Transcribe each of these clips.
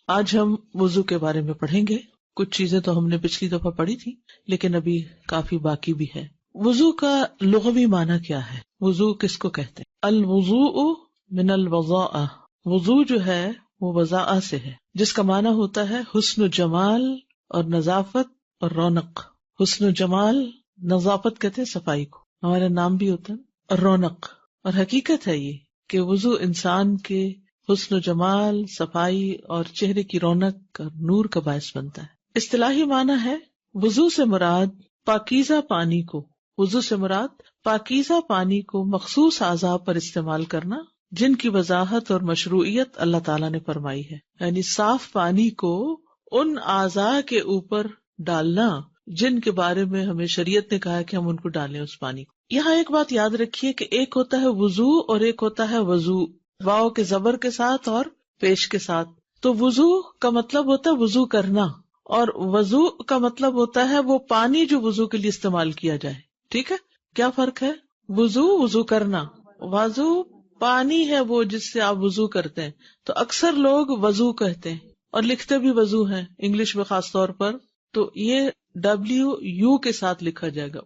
آج ہم وضو کے بارے میں پڑھیں گے. کچھ چیزیں تو ہم نے پچھلی دفعہ پڑھی تھی لیکن ابھی کافی باقی بھی ہے. وضو کا لغوی معنی کیا ہے؟ وضو کس کو کہتے ہیں؟ الوضوء من الوضاء. وضو جو ہے وہ وضاء سے ہے، جس کا معنی ہوتا ہے حسن و جمال اور نظافت اور رونق. حسن و جمال، نظافت کہتے ہیں صفائی کو، ہمارا نام بھی ہوتا ہے، اور رونق. اور حقیقت ہے یہ کہ وضو انسان کے حسن و جمال، صفائی اور چہرے کی رونق اور نور کا باعث بنتا ہے. اصطلاحی معنی ہے وضو سے مراد پاکیزہ پانی کو، وضو سے مراد پاکیزہ پانی کو مخصوص اعضاء پر استعمال کرنا جن کی وضاحت اور مشروعیت اللہ تعالیٰ نے فرمائی ہے. یعنی صاف پانی کو ان اعضاء کے اوپر ڈالنا جن کے بارے میں ہمیں شریعت نے کہا کہ ہم ان کو ڈالیں اس پانی کو. یہاں ایک بات یاد رکھیے کہ ایک ہوتا ہے وضو اور ایک ہوتا ہے وضو، واو کے زبر کے ساتھ اور پیش کے ساتھ. تو وضو کا مطلب ہوتا ہے وضو کرنا، اور وضو کا مطلب ہوتا ہے وہ پانی جو وضو کے لیے استعمال کیا جائے. ٹھیک ہے، کیا فرق ہے؟ وضو کرنا، وضو پانی ہے وہ جس سے آپ وضو کرتے ہیں. تو اکثر لوگ وضو کہتے ہیں اور لکھتے بھی وضو ہیں انگلش میں خاص طور پر، تو یہ WU کے ساتھ لکھا جائے گا.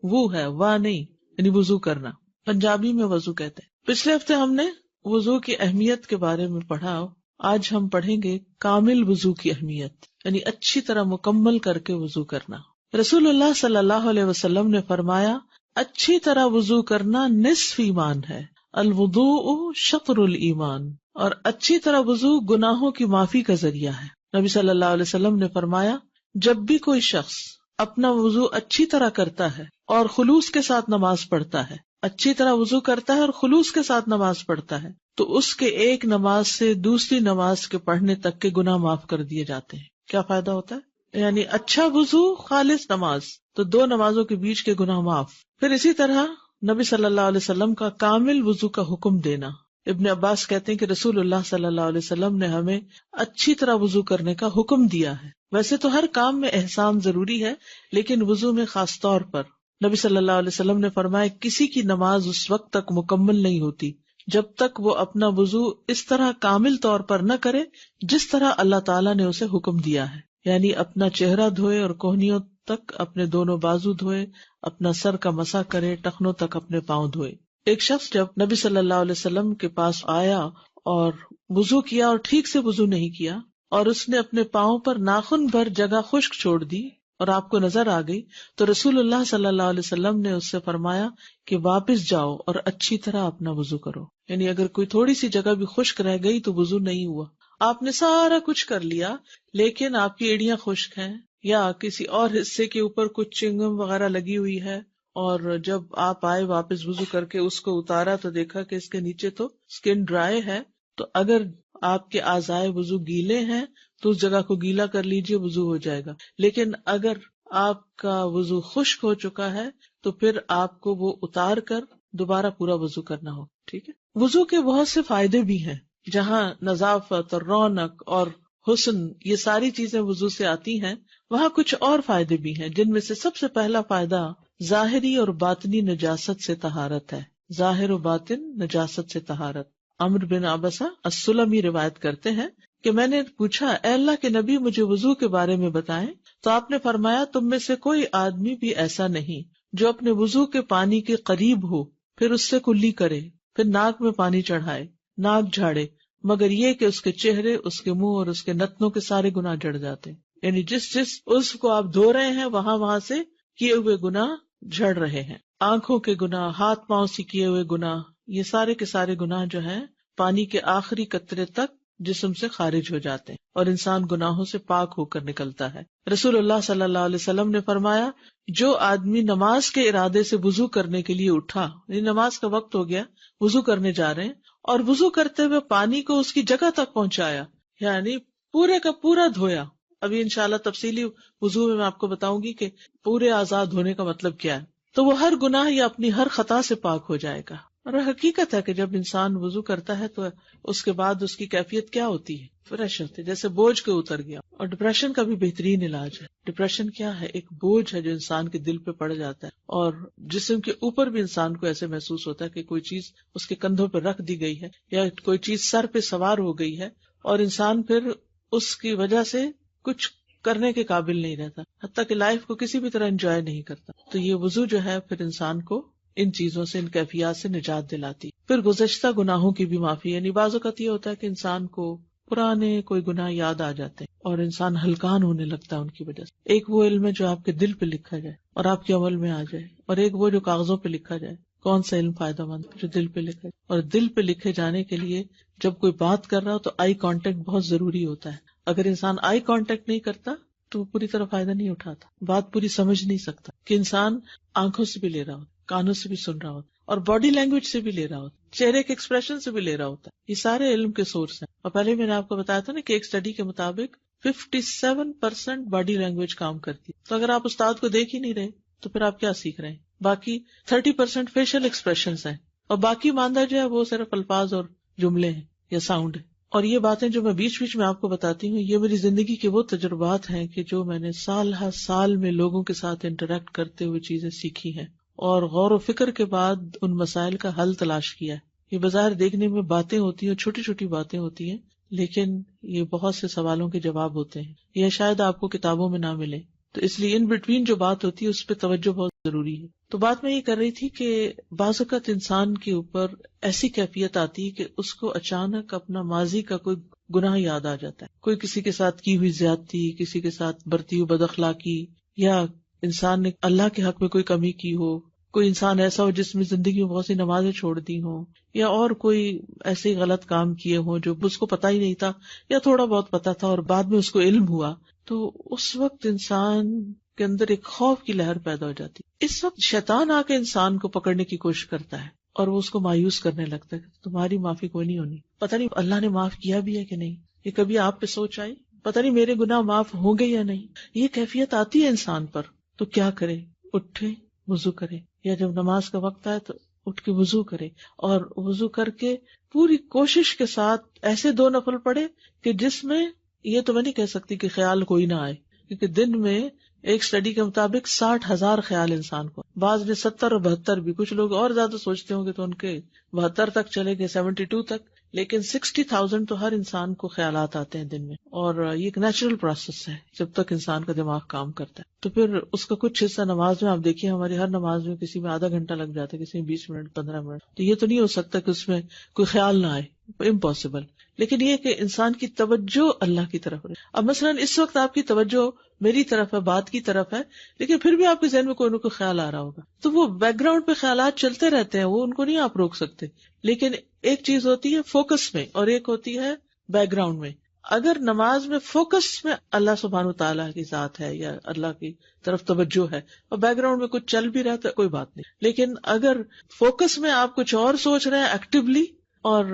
وہ ہے، وا نہیں، یعنی وضو کرنا. پنجابی میں وضو کہتے ہیں. پچھلے ہفتے ہم نے وضو کی اہمیت کے بارے میں پڑھا. آج ہم پڑھیں گے کامل وضو کی اہمیت، یعنی اچھی طرح مکمل کر کے وضو کرنا. رسول اللہ صلی اللہ علیہ وسلم نے فرمایا اچھی طرح وضو کرنا نصف ایمان ہے. الوضوء شطر الایمان. اور اچھی طرح وضو گناہوں کی معافی کا ذریعہ ہے. نبی صلی اللہ علیہ وسلم نے فرمایا جب بھی کوئی شخص اپنا وضو اچھی طرح کرتا ہے اور خلوص کے ساتھ نماز پڑھتا ہے، اچھی طرح وضو کرتا ہے اور خلوص کے ساتھ نماز پڑھتا ہے، تو اس کے ایک نماز سے دوسری نماز کے پڑھنے تک کے گناہ معاف کر دیے جاتے ہیں. کیا فائدہ ہوتا ہے؟ یعنی اچھا وضو، خالص نماز، تو دو نمازوں کے بیچ کے گناہ معاف. پھر اسی طرح نبی صلی اللہ علیہ وسلم کا کامل وضو کا حکم دینا. ابن عباس کہتے ہیں کہ رسول اللہ صلی اللہ علیہ وسلم نے ہمیں اچھی طرح وضو کرنے کا حکم دیا ہے. ویسے تو ہر کام میں احسان ضروری ہے لیکن وضو میں خاص طور پر. نبی صلی اللہ علیہ وسلم نے فرمایا کسی کی نماز اس وقت تک مکمل نہیں ہوتی جب تک وہ اپنا وضو اس طرح کامل طور پر نہ کرے جس طرح اللہ تعالیٰ نے اسے حکم دیا ہے. یعنی اپنا چہرہ دھوئے اور کوہنیوں تک اپنے دونوں بازو دھوئے، اپنا سر کا مسح کرے، ٹخنوں تک اپنے پاؤں دھوئے. ایک شخص جب نبی صلی اللہ علیہ وسلم کے پاس آیا اور وضو کیا اور ٹھیک سے وضو نہیں کیا اور اس نے اپنے پاؤں پر ناخن بھر جگہ خشک چھوڑ دی اور آپ کو نظر آ گئی، تو رسول اللہ صلی اللہ علیہ وسلم نے اس سے فرمایا کہ واپس جاؤ اور اچھی طرح اپنا وضو کرو. یعنی اگر کوئی تھوڑی سی جگہ بھی خشک رہ گئی تو وضو نہیں ہوا. آپ نے سارا کچھ کر لیا لیکن آپ کی ایڑیاں خشک ہیں یا کسی اور حصے کے اوپر کچھ چنگم وغیرہ لگی ہوئی ہے، اور جب آپ آئے واپس وضو کر کے اس کو اتارا تو دیکھا کہ اس کے نیچے تو سکن ڈرائی ہے، تو اگر آپ کے اعضائے وضو گیلے ہیں تو اس جگہ کو گیلا کر لیجئے، وضو ہو جائے گا. لیکن اگر آپ کا وضو خشک ہو چکا ہے تو پھر آپ کو وہ اتار کر دوبارہ پورا وضو کرنا ہو. ٹھیک ہے. وضو کے بہت سے فائدے بھی ہیں. جہاں نظافت اور رونق اور حسن یہ ساری چیزیں وضو سے آتی ہیں، وہاں کچھ اور فائدے بھی ہیں جن میں سے سب سے پہلا فائدہ ظاہری اور باطنی نجاست سے طہارت ہے. ظاہر و باطن نجاست سے طہارت. عمرو بن عبسہ السلمی روایت کرتے ہیں کہ میں نے پوچھا اے اللہ کے نبی مجھے وضو کے بارے میں بتائیں، تو آپ نے فرمایا تم میں سے کوئی آدمی بھی ایسا نہیں جو اپنے وضو کے پانی کے قریب ہو پھر اس سے کلی کرے، پھر ناک میں پانی چڑھائے، ناک جھاڑے، مگر یہ کہ اس کے چہرے، اس کے منہ اور اس کے نتنوں کے سارے گناہ جڑ جاتے ہیں. یعنی جس اس کو آپ دھو رہے ہیں وہاں سے کیے ہوئے گناہ جھڑ رہے ہیں. آنکھوں کے گناہ، ہاتھ پاؤں سے کیے ہوئے گناہ، یہ سارے کے سارے گناہ جو ہیں پانی کے آخری قطرے تک جسم سے خارج ہو جاتے ہیں اور انسان گناہوں سے پاک ہو کر نکلتا ہے. رسول اللہ صلی اللہ علیہ وسلم نے فرمایا جو آدمی نماز کے ارادے سے وضو کرنے کے لیے اٹھا، یعنی نماز کا وقت ہو گیا، وضو کرنے جا رہے ہیں، اور وضو کرتے ہوئے پانی کو اس کی جگہ تک پہنچایا، یعنی پورے کا پورا دھویا. ابھی انشاءاللہ تفصیلی وضو میں آپ کو بتاؤں گی کہ پورے آزاد ہونے کا مطلب کیا ہے. تو وہ ہر گناہ یا اپنی ہر خطا سے پاک ہو جائے گا. اور حقیقت ہے کہ جب انسان وضو کرتا ہے تو اس کے بعد اس کی کیفیت کیا ہوتی ہے؟ فریش ہوتی ہے، جیسے بوجھ کے اتر گیا. اور ڈپریشن کا بھی بہترین علاج ہے. ڈپریشن کیا ہے؟ ایک بوجھ ہے جو انسان کے دل پہ پڑ جاتا ہے اور جسم کے اوپر بھی انسان کو ایسے محسوس ہوتا ہے کہ کوئی چیز اس کے کندھوں پہ رکھ دی گئی ہے یا کوئی چیز سر پہ سوار ہو گئی ہے، اور انسان پھر اس کی وجہ سے کچھ کرنے کے قابل نہیں رہتا، حتیٰ کہ لائف کو کسی بھی طرح انجوائے نہیں کرتا. تو یہ وضو جو ہے پھر انسان کو ان چیزوں سے، ان کیفیات سے نجات دلاتی. پھر گزشتہ گناہوں کی بھی معافی، یعنی بعض اوقات یہ ہوتا ہے کہ انسان کو پرانے کوئی گناہ یاد آ جاتے ہیں اور انسان ہلکان ہونے لگتا ہے ان کی وجہ سے. ایک وہ علم ہے جو آپ کے دل پہ لکھا جائے اور آپ کے عمل میں آ جائے، اور ایک وہ جو کاغذوں پہ لکھا جائے. کون سا علم فائدہ مند؟ جو دل پہ لکھا جائے. اور دل پہ لکھے جانے کے لیے جب کوئی بات کر رہا ہو تو آئی کانٹیکٹ بہت ضروری ہوتا ہے. اگر انسان آئی کانٹیکٹ نہیں کرتا تو وہ پوری طرح فائدہ نہیں اٹھاتا، بات پوری سمجھ نہیں سکتا. کہ انسان آنکھوں سے بھی لے رہا ہوتا، کانوں سے بھی سن رہا ہوتا، اور باڈی لینگویج سے بھی لے رہا ہوتا، چہرے کے ایکسپریشن سے بھی لے رہا ہوتا. یہ سارے علم کے سورس ہیں. اور پہلے میں نے آپ کو بتایا تھا نا کہ ایک اسٹڈی کے مطابق 57% باڈی لینگویج کام کرتی ہے. تو اگر آپ استاد کو دیکھ ہی نہیں رہے تو پھر آپ کیا سیکھ رہے ہیں؟ باقی 30% فیشل ایکسپریشنز ہیں، اور باقی ماندہ جو ہے وہ صرف الفاظ اور جملے ہیں یا ساؤنڈ ہے. اور یہ باتیں جو میں بیچ بیچ میں آپ کو بتاتی ہوں، یہ میری زندگی کے وہ تجربات ہیں کہ جو میں نے سال ہر سال میں لوگوں کے ساتھ انٹریکٹ کرتے ہوئے چیزیں سیکھی ہیں، اور غور و فکر کے بعد ان مسائل کا حل تلاش کیا ہے. یہ بظاہر دیکھنے میں باتیں ہوتی ہیں، چھوٹی چھوٹی باتیں ہوتی ہیں، لیکن یہ بہت سے سوالوں کے جواب ہوتے ہیں. یہ شاید آپ کو کتابوں میں نہ ملے، تو اس لیے ان بٹوین جو بات ہوتی ہے اس پہ توجہ بہت ضروری ہے. تو بات میں یہ کر رہی تھی کہ بعض اوقات انسان کے اوپر ایسی کیفیت آتی ہے کہ اس کو اچانک اپنا ماضی کا کوئی گناہ یاد آ جاتا ہے. کوئی کسی کے ساتھ کی ہوئی زیادتی، کسی کے ساتھ برتی ہوئی بد اخلاقی، یا انسان نے اللہ کے حق میں کوئی کمی کی ہو. کوئی انسان ایسا ہو جس میں زندگی میں بہت سی نمازیں چھوڑ دی ہوں، یا اور کوئی ایسے غلط کام کیے ہوں جو اس کو پتہ ہی نہیں تھا، یا تھوڑا بہت پتہ تھا اور بعد میں اس کو علم ہوا. تو اس وقت انسان کے اندر ایک خوف کی لہر پیدا ہو جاتی. اس وقت شیطان آ کے انسان کو پکڑنے کی کوشش کرتا ہے اور وہ اس کو مایوس کرنے لگتا ہے کہ تمہاری معافی کوئی نہیں ہونی، پتہ نہیں اللہ نے معاف کیا بھی ہے کہ نہیں. یہ کبھی آپ پہ سوچ آئی؟ پتہ نہیں میرے گناہ معاف ہوں گے یا نہیں. یہ کیفیت آتی ہے انسان پر. تو کیا کرے؟ اٹھے، وضو کرے، یا جب نماز کا وقت آئے تو اٹھ کے وضو کرے، اور وضو کر کے پوری کوشش کے ساتھ ایسے 2 نفل پڑھے کہ جس میں، یہ تو میں نہیں کہہ سکتی کہ خیال کوئی نہ آئے، کیونکہ دن میں ایک سٹڈی کے مطابق 60,000 خیال انسان کو، بعض نے 70 اور 72 بھی، کچھ لوگ اور زیادہ سوچتے ہوں گے تو ان کے 72 تک چلے گئے، 72 تک، لیکن 60,000 تو ہر انسان کو خیالات آتے ہیں دن میں. اور یہ ایک نیچرل پروسیس ہے جب تک انسان کا دماغ کام کرتا ہے. تو پھر اس کا کچھ حصہ نماز میں، آپ دیکھیے ہماری ہر نماز میں کسی میں آدھا گھنٹہ لگ جاتا ہے، کسی میں 20 منٹ، 15 منٹ. تو یہ تو نہیں ہو سکتا کہ اس میں کوئی خیال نہ آئے، امپاسبل. لیکن یہ کہ انسان کی توجہ اللہ کی طرف رہے. اب مثلاً اس وقت آپ کی توجہ میری طرف ہے، بات کی طرف ہے، لیکن پھر بھی آپ کے ذہن میں کوئی نہ کوئی خیال آ رہا ہوگا. تو وہ بیک گراؤنڈ پہ خیالات چلتے رہتے ہیں، وہ ان کو نہیں آپ روک سکتے. لیکن ایک چیز ہوتی ہے فوکس میں اور ایک ہوتی ہے بیک گراؤنڈ میں. اگر نماز میں فوکس میں اللہ سبحانہ وتعالیٰ کی ذات ہے یا اللہ کی طرف توجہ ہے، اور بیک گراؤنڈ میں کچھ چل بھی رہا ہے، کوئی بات نہیں. لیکن اگر فوکس میں آپ کچھ اور سوچ رہے ہیں ایکٹیولی، اور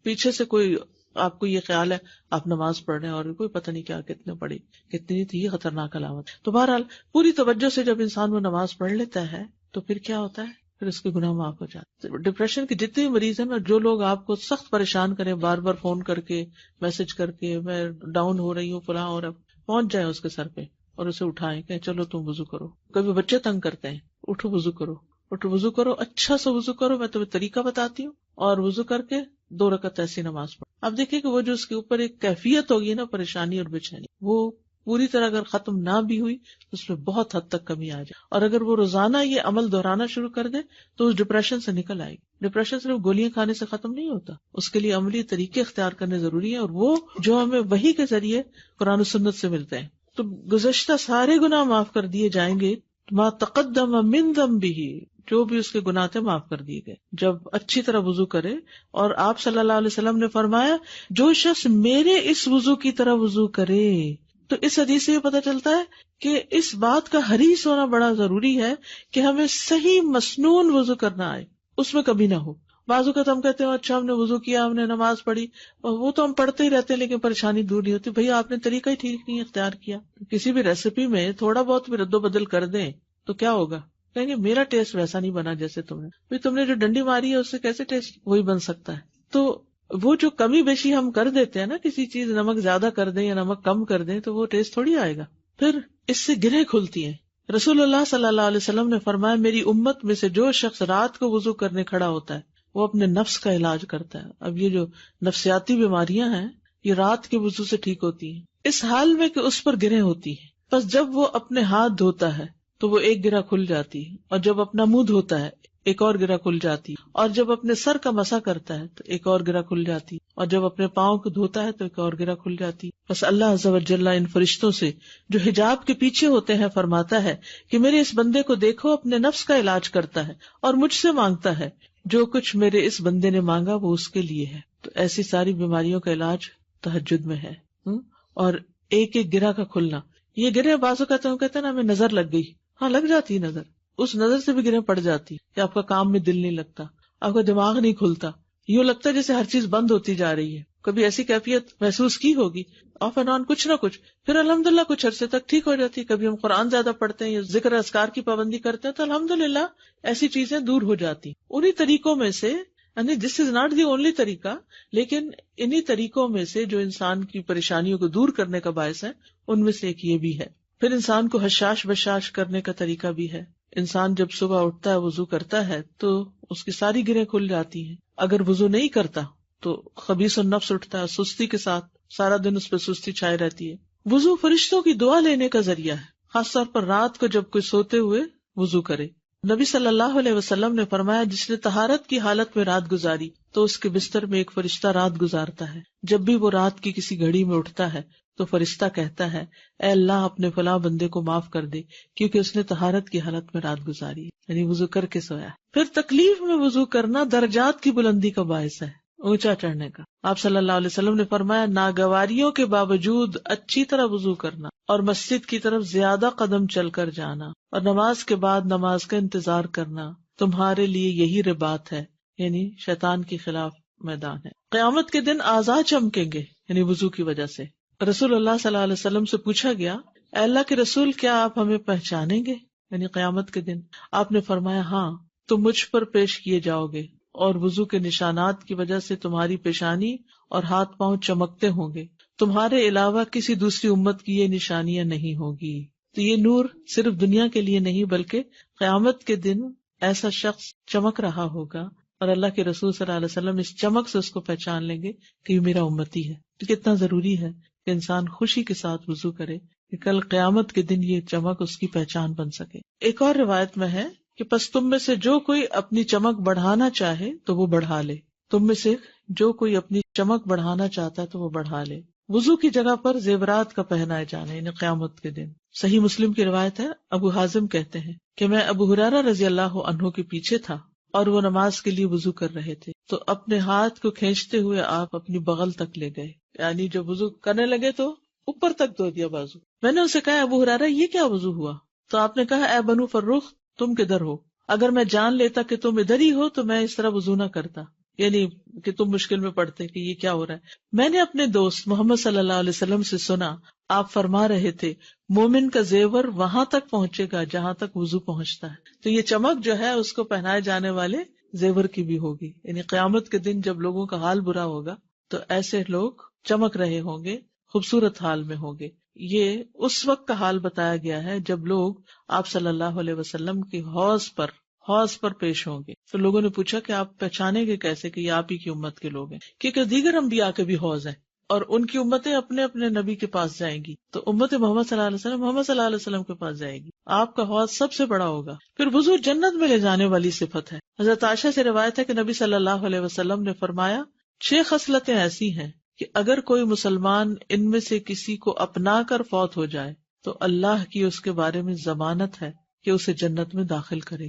پیچھے سے کوئی آپ کو یہ خیال ہے آپ نماز پڑھ رہے ہیں اور کوئی پتہ نہیں کیا کتنے پڑھی کتنی تھی، یہ خطرناک علامت. تو بہرحال پوری توجہ سے جب انسان وہ نماز پڑھ لیتا ہے تو پھر کیا ہوتا ہے؟ پھر اس کے گناہ معاف ہو جاتے. ڈپریشن کے جتنے مریض ہیں نا، جو لوگ آپ کو سخت پریشان کریں، بار بار فون کر کے، میسج کر کے، میں ڈاؤن ہو رہی ہوں فلاں، اور پہنچ جائیں اس کے سر پہ اور اسے اٹھائیں کہ چلو تم وضو کرو. کبھی بچے تنگ کرتے ہیں، اٹھو وضو کرو، اٹھو وضو کرو، اچھا سا وضو کرو، میں تمہیں طریقہ بتاتی ہوں، اور وضو کر کے 2 رکعت ایسی نماز پڑھو. اب دیکھیں کہ وہ جو اس کے اوپر ایک کیفیت ہوگی نا پریشانی اور بے چینی، وہ پوری طرح اگر ختم نہ بھی ہوئی تو اس میں بہت حد تک کمی آ جائے. اور اگر وہ روزانہ یہ عمل دہرانا شروع کر دے تو اس ڈپریشن سے نکل آئے گی. ڈپریشن صرف گولیاں کھانے سے ختم نہیں ہوتا، اس کے لیے عملی طریقے اختیار کرنے ضروری ہیں، اور وہ جو ہمیں وحی کے ذریعے قرآن و سنت سے ملتے ہیں. تو گزشتہ سارے گناہ معاف کر دیے جائیں گے. ما تقدم من ذنبہ، جو بھی اس کے گناہ تھے معاف کر دیے گئے جب اچھی طرح وضو کرے. اور آپ صلی اللہ علیہ وسلم نے فرمایا جو شخص میرے اس وضو کی طرح وضو کرے. تو اس حدیث سے یہ پتہ چلتا ہے کہ اس بات کا حریص ہونا بڑا ضروری ہے کہ ہمیں صحیح مسنون وضو کرنا آئے، اس میں کبھی نہ ہو. بعض اوقات ہم کہتے ہیں اچھا ہم نے وضو کیا، ہم نے نماز پڑھی، اور وہ تو ہم پڑھتے ہی رہتے ہیں لیکن پریشانی دور نہیں ہوتی. بھئی آپ نے طریقہ ہی ٹھیک نہیں اختیار کیا. کسی بھی ریسیپی میں تھوڑا بہت بھی رد و بدل کر دیں تو کیا ہوگا؟ کہیں گے میرا ٹیسٹ ویسا نہیں بنا جیسے تم نے. بھئی تم نے جو ڈنڈی ماری ہے اس سے کیسے ٹیسٹ وہی بن سکتا ہے؟ تو وہ جو کمی بیشی ہم کر دیتے ہیں نا، کسی چیز نمک زیادہ کر دیں یا نمک کم کر دیں تو وہ ٹیسٹ تھوڑی آئے گا. پھر اس سے گرہیں کھلتی ہیں. رسول اللہ صلی اللہ علیہ وسلم نے فرمایا میری امت میں سے جو شخص رات کو وضو کرنے کھڑا ہوتا ہے وہ اپنے نفس کا علاج کرتا ہے. اب یہ جو نفسیاتی بیماریاں ہیں یہ رات کے وضو سے ٹھیک ہوتی ہیں، اس حال میں کہ اس پر گرہیں ہوتی ہیں. بس جب وہ اپنے ہاتھ دھوتا ہے تو وہ ایک گرہ کھل جاتی ہے، اور جب اپنا منہ دھوتا ہے ایک اور گرہ کھل جاتی ہے، اور جب اپنے سر کا مسح کرتا ہے تو ایک اور گرہ کھل جاتی ہے، اور جب اپنے پاؤں کو دھوتا ہے تو ایک اور گرہ کھل جاتی ہے. بس اللہ عز و جل ان فرشتوں سے جو حجاب کے پیچھے ہوتے ہیں فرماتا ہے کہ میرے اس بندے کو دیکھو، اپنے نفس کا علاج کرتا ہے اور مجھ سے مانگتا ہے، جو کچھ میرے اس بندے نے مانگا وہ اس کے لیے ہے. تو ایسی ساری بیماریوں کا علاج تہجد میں ہے. اور ایک ایک گرہ کا کھلنا، یہ گرہ بعض اوقات کہتے ہیں نا ہمیں نظر لگ گئی، ہاں لگ جاتی ہے نظر، اس نظر سے بھی گرہ پڑ جاتی کہ آپ کا کام میں دل نہیں لگتا، آپ کا دماغ نہیں کھلتا، یوں لگتا ہے جیسے ہر چیز بند ہوتی جا رہی ہے. کبھی ایسی کیفیت محسوس کی ہوگی، آف اینڈ آن کچھ نہ کچھ، پھر الحمدللہ کچھ عرصے تک ٹھیک ہو جاتی. کبھی ہم قرآن زیادہ پڑھتے ہیں یا ذکر اذکار کی پابندی کرتے ہیں تو الحمدللہ ایسی چیزیں دور ہو جاتی. انہی طریقوں میں سے، یعنی دس از ناٹ دی اونلی طریقہ، لیکن انہی طریقوں میں سے جو انسان کی پریشانیوں کو دور کرنے کا باعث ہے ان میں سے ایک یہ بھی ہے. پھر انسان کو حشاش بشاش کرنے کا طریقہ بھی ہے. انسان جب صبح اٹھتا ہے وضو کرتا ہے تو اس کی ساری گرہیں کھل جاتی ہیں. اگر وضو نہیں کرتا تو خبیث النفس اٹھتا ہے سستی کے ساتھ، سارا دن اس پہ سستی چھائی رہتی ہے. وضو فرشتوں کی دعا لینے کا ذریعہ ہے، خاص طور پر رات کو جب کوئی سوتے ہوئے وضو کرے. نبی صلی اللہ علیہ وسلم نے فرمایا جس نے طہارت کی حالت میں رات گزاری تو اس کے بستر میں ایک فرشتہ رات گزارتا ہے. جب بھی وہ رات کی کسی گھڑی میں اٹھتا ہے تو فرشتہ کہتا ہے اے اللہ اپنے فلاں بندے کو معاف کر دے کیونکہ اس نے طہارت کی حالت میں رات گزاری ہے، یعنی وضو کر کے سویا. پھر تکلیف میں وضو کرنا درجات کی بلندی کا باعث ہے، اونچا چڑھنے کا. آپ صلی اللہ علیہ وسلم نے فرمایا ناگواریوں کے باوجود اچھی طرح وضو کرنا اور مسجد کی طرف زیادہ قدم چل کر جانا اور نماز کے بعد نماز کا انتظار کرنا تمہارے لیے یہی رباط ہے، یعنی شیطان کے خلاف میدان ہے. قیامت کے دن اعضاء چمکیں گے، یعنی وضو کی وجہ سے. رسول اللہ صلی اللہ علیہ وسلم سے پوچھا گیا اے اللہ کے رسول کیا آپ ہمیں پہچانیں گے یعنی قیامت کے دن؟ آپ نے فرمایا ہاں، تم مجھ پر پیش کیے جاؤ گے اور وضو کے نشانات کی وجہ سے تمہاری پیشانی اور ہاتھ پاؤں چمکتے ہوں گے، تمہارے علاوہ کسی دوسری امت کی یہ نشانیاں نہیں ہوگی. تو یہ نور صرف دنیا کے لیے نہیں بلکہ قیامت کے دن ایسا شخص چمک رہا ہوگا اور اللہ کے رسول صلی اللہ علیہ وسلم اس چمک سے اس کو پہچان لیں گے کہ یہ میرا امتی ہے. تو کتنا ضروری ہے کہ انسان خوشی کے ساتھ وضو کرے کہ کل قیامت کے دن یہ چمک اس کی پہچان بن سکے. ایک اور روایت میں ہے کہ پس تم میں سے جو کوئی اپنی چمک بڑھانا چاہے تو وہ بڑھا لے. تم میں سے جو کوئی اپنی چمک بڑھانا چاہتا ہے تو وہ بڑھا لے. وضو کی جگہ پر زیورات کا پہنائے جانا یعنی قیامت کے دن. صحیح مسلم کی روایت ہے، ابو حازم کہتے ہیں کہ میں ابو ہریرہ رضی اللہ عنہ کے پیچھے تھا اور وہ نماز کے لیے وضو کر رہے تھے تو اپنے ہاتھ کو کھینچتے ہوئے آپ اپنی بغل تک لے گئے، یعنی جب وضو کرنے لگے تو اوپر تک دھو دیا بازو. میں نے اسے کہا ابو ہریرہ یہ کیا وضو ہوا؟ تو آپ نے کہا اے بنو فروخ تم کدھر ہو؟ اگر میں جان لیتا کہ تم ادھر ہی ہو تو میں اس طرح وضو نہ کرتا، یعنی کہ تم مشکل میں پڑتے کہ یہ کیا ہو رہا ہے. میں نے اپنے دوست محمد صلی اللہ علیہ وسلم سے سنا آپ فرما رہے تھے مومن کا زیور وہاں تک پہنچے گا جہاں تک وضو پہنچتا ہے. تو یہ چمک جو ہے اس کو پہنائے جانے والے زیور کی بھی ہوگی، یعنی قیامت کے دن جب لوگوں کا حال برا ہوگا تو ایسے لوگ چمک رہے ہوں گے، خوبصورت حال میں ہوں گے. یہ اس وقت کا حال بتایا گیا ہے جب لوگ آپ صلی اللہ علیہ وسلم کی حوض پر پیش ہوں گے. تو لوگوں نے پوچھا کہ آپ پہچانیں گے کیسے کہ یہ آپ ہی کی امت کے لوگ ہیں؟ کیونکہ دیگر انبیاء کے بھی حوض ہیں اور ان کی امتیں اپنے اپنے نبی کے پاس جائیں گی. تو امت محمد صلی اللہ علیہ وسلم محمد صلی اللہ علیہ وسلم کے پاس جائے گی، آپ کا حوض سب سے بڑا ہوگا. پھر وضو جنت میں لے جانے والی صفت ہے. حضرت عائشہ سے روایت ہے کہ نبی صلی اللہ علیہ وسلم نے فرمایا 6 خصلتیں ایسی ہیں کہ اگر کوئی مسلمان ان میں سے کسی کو اپنا کر فوت ہو جائے تو اللہ کی اس کے بارے میں ضمانت ہے کہ اسے جنت میں داخل کرے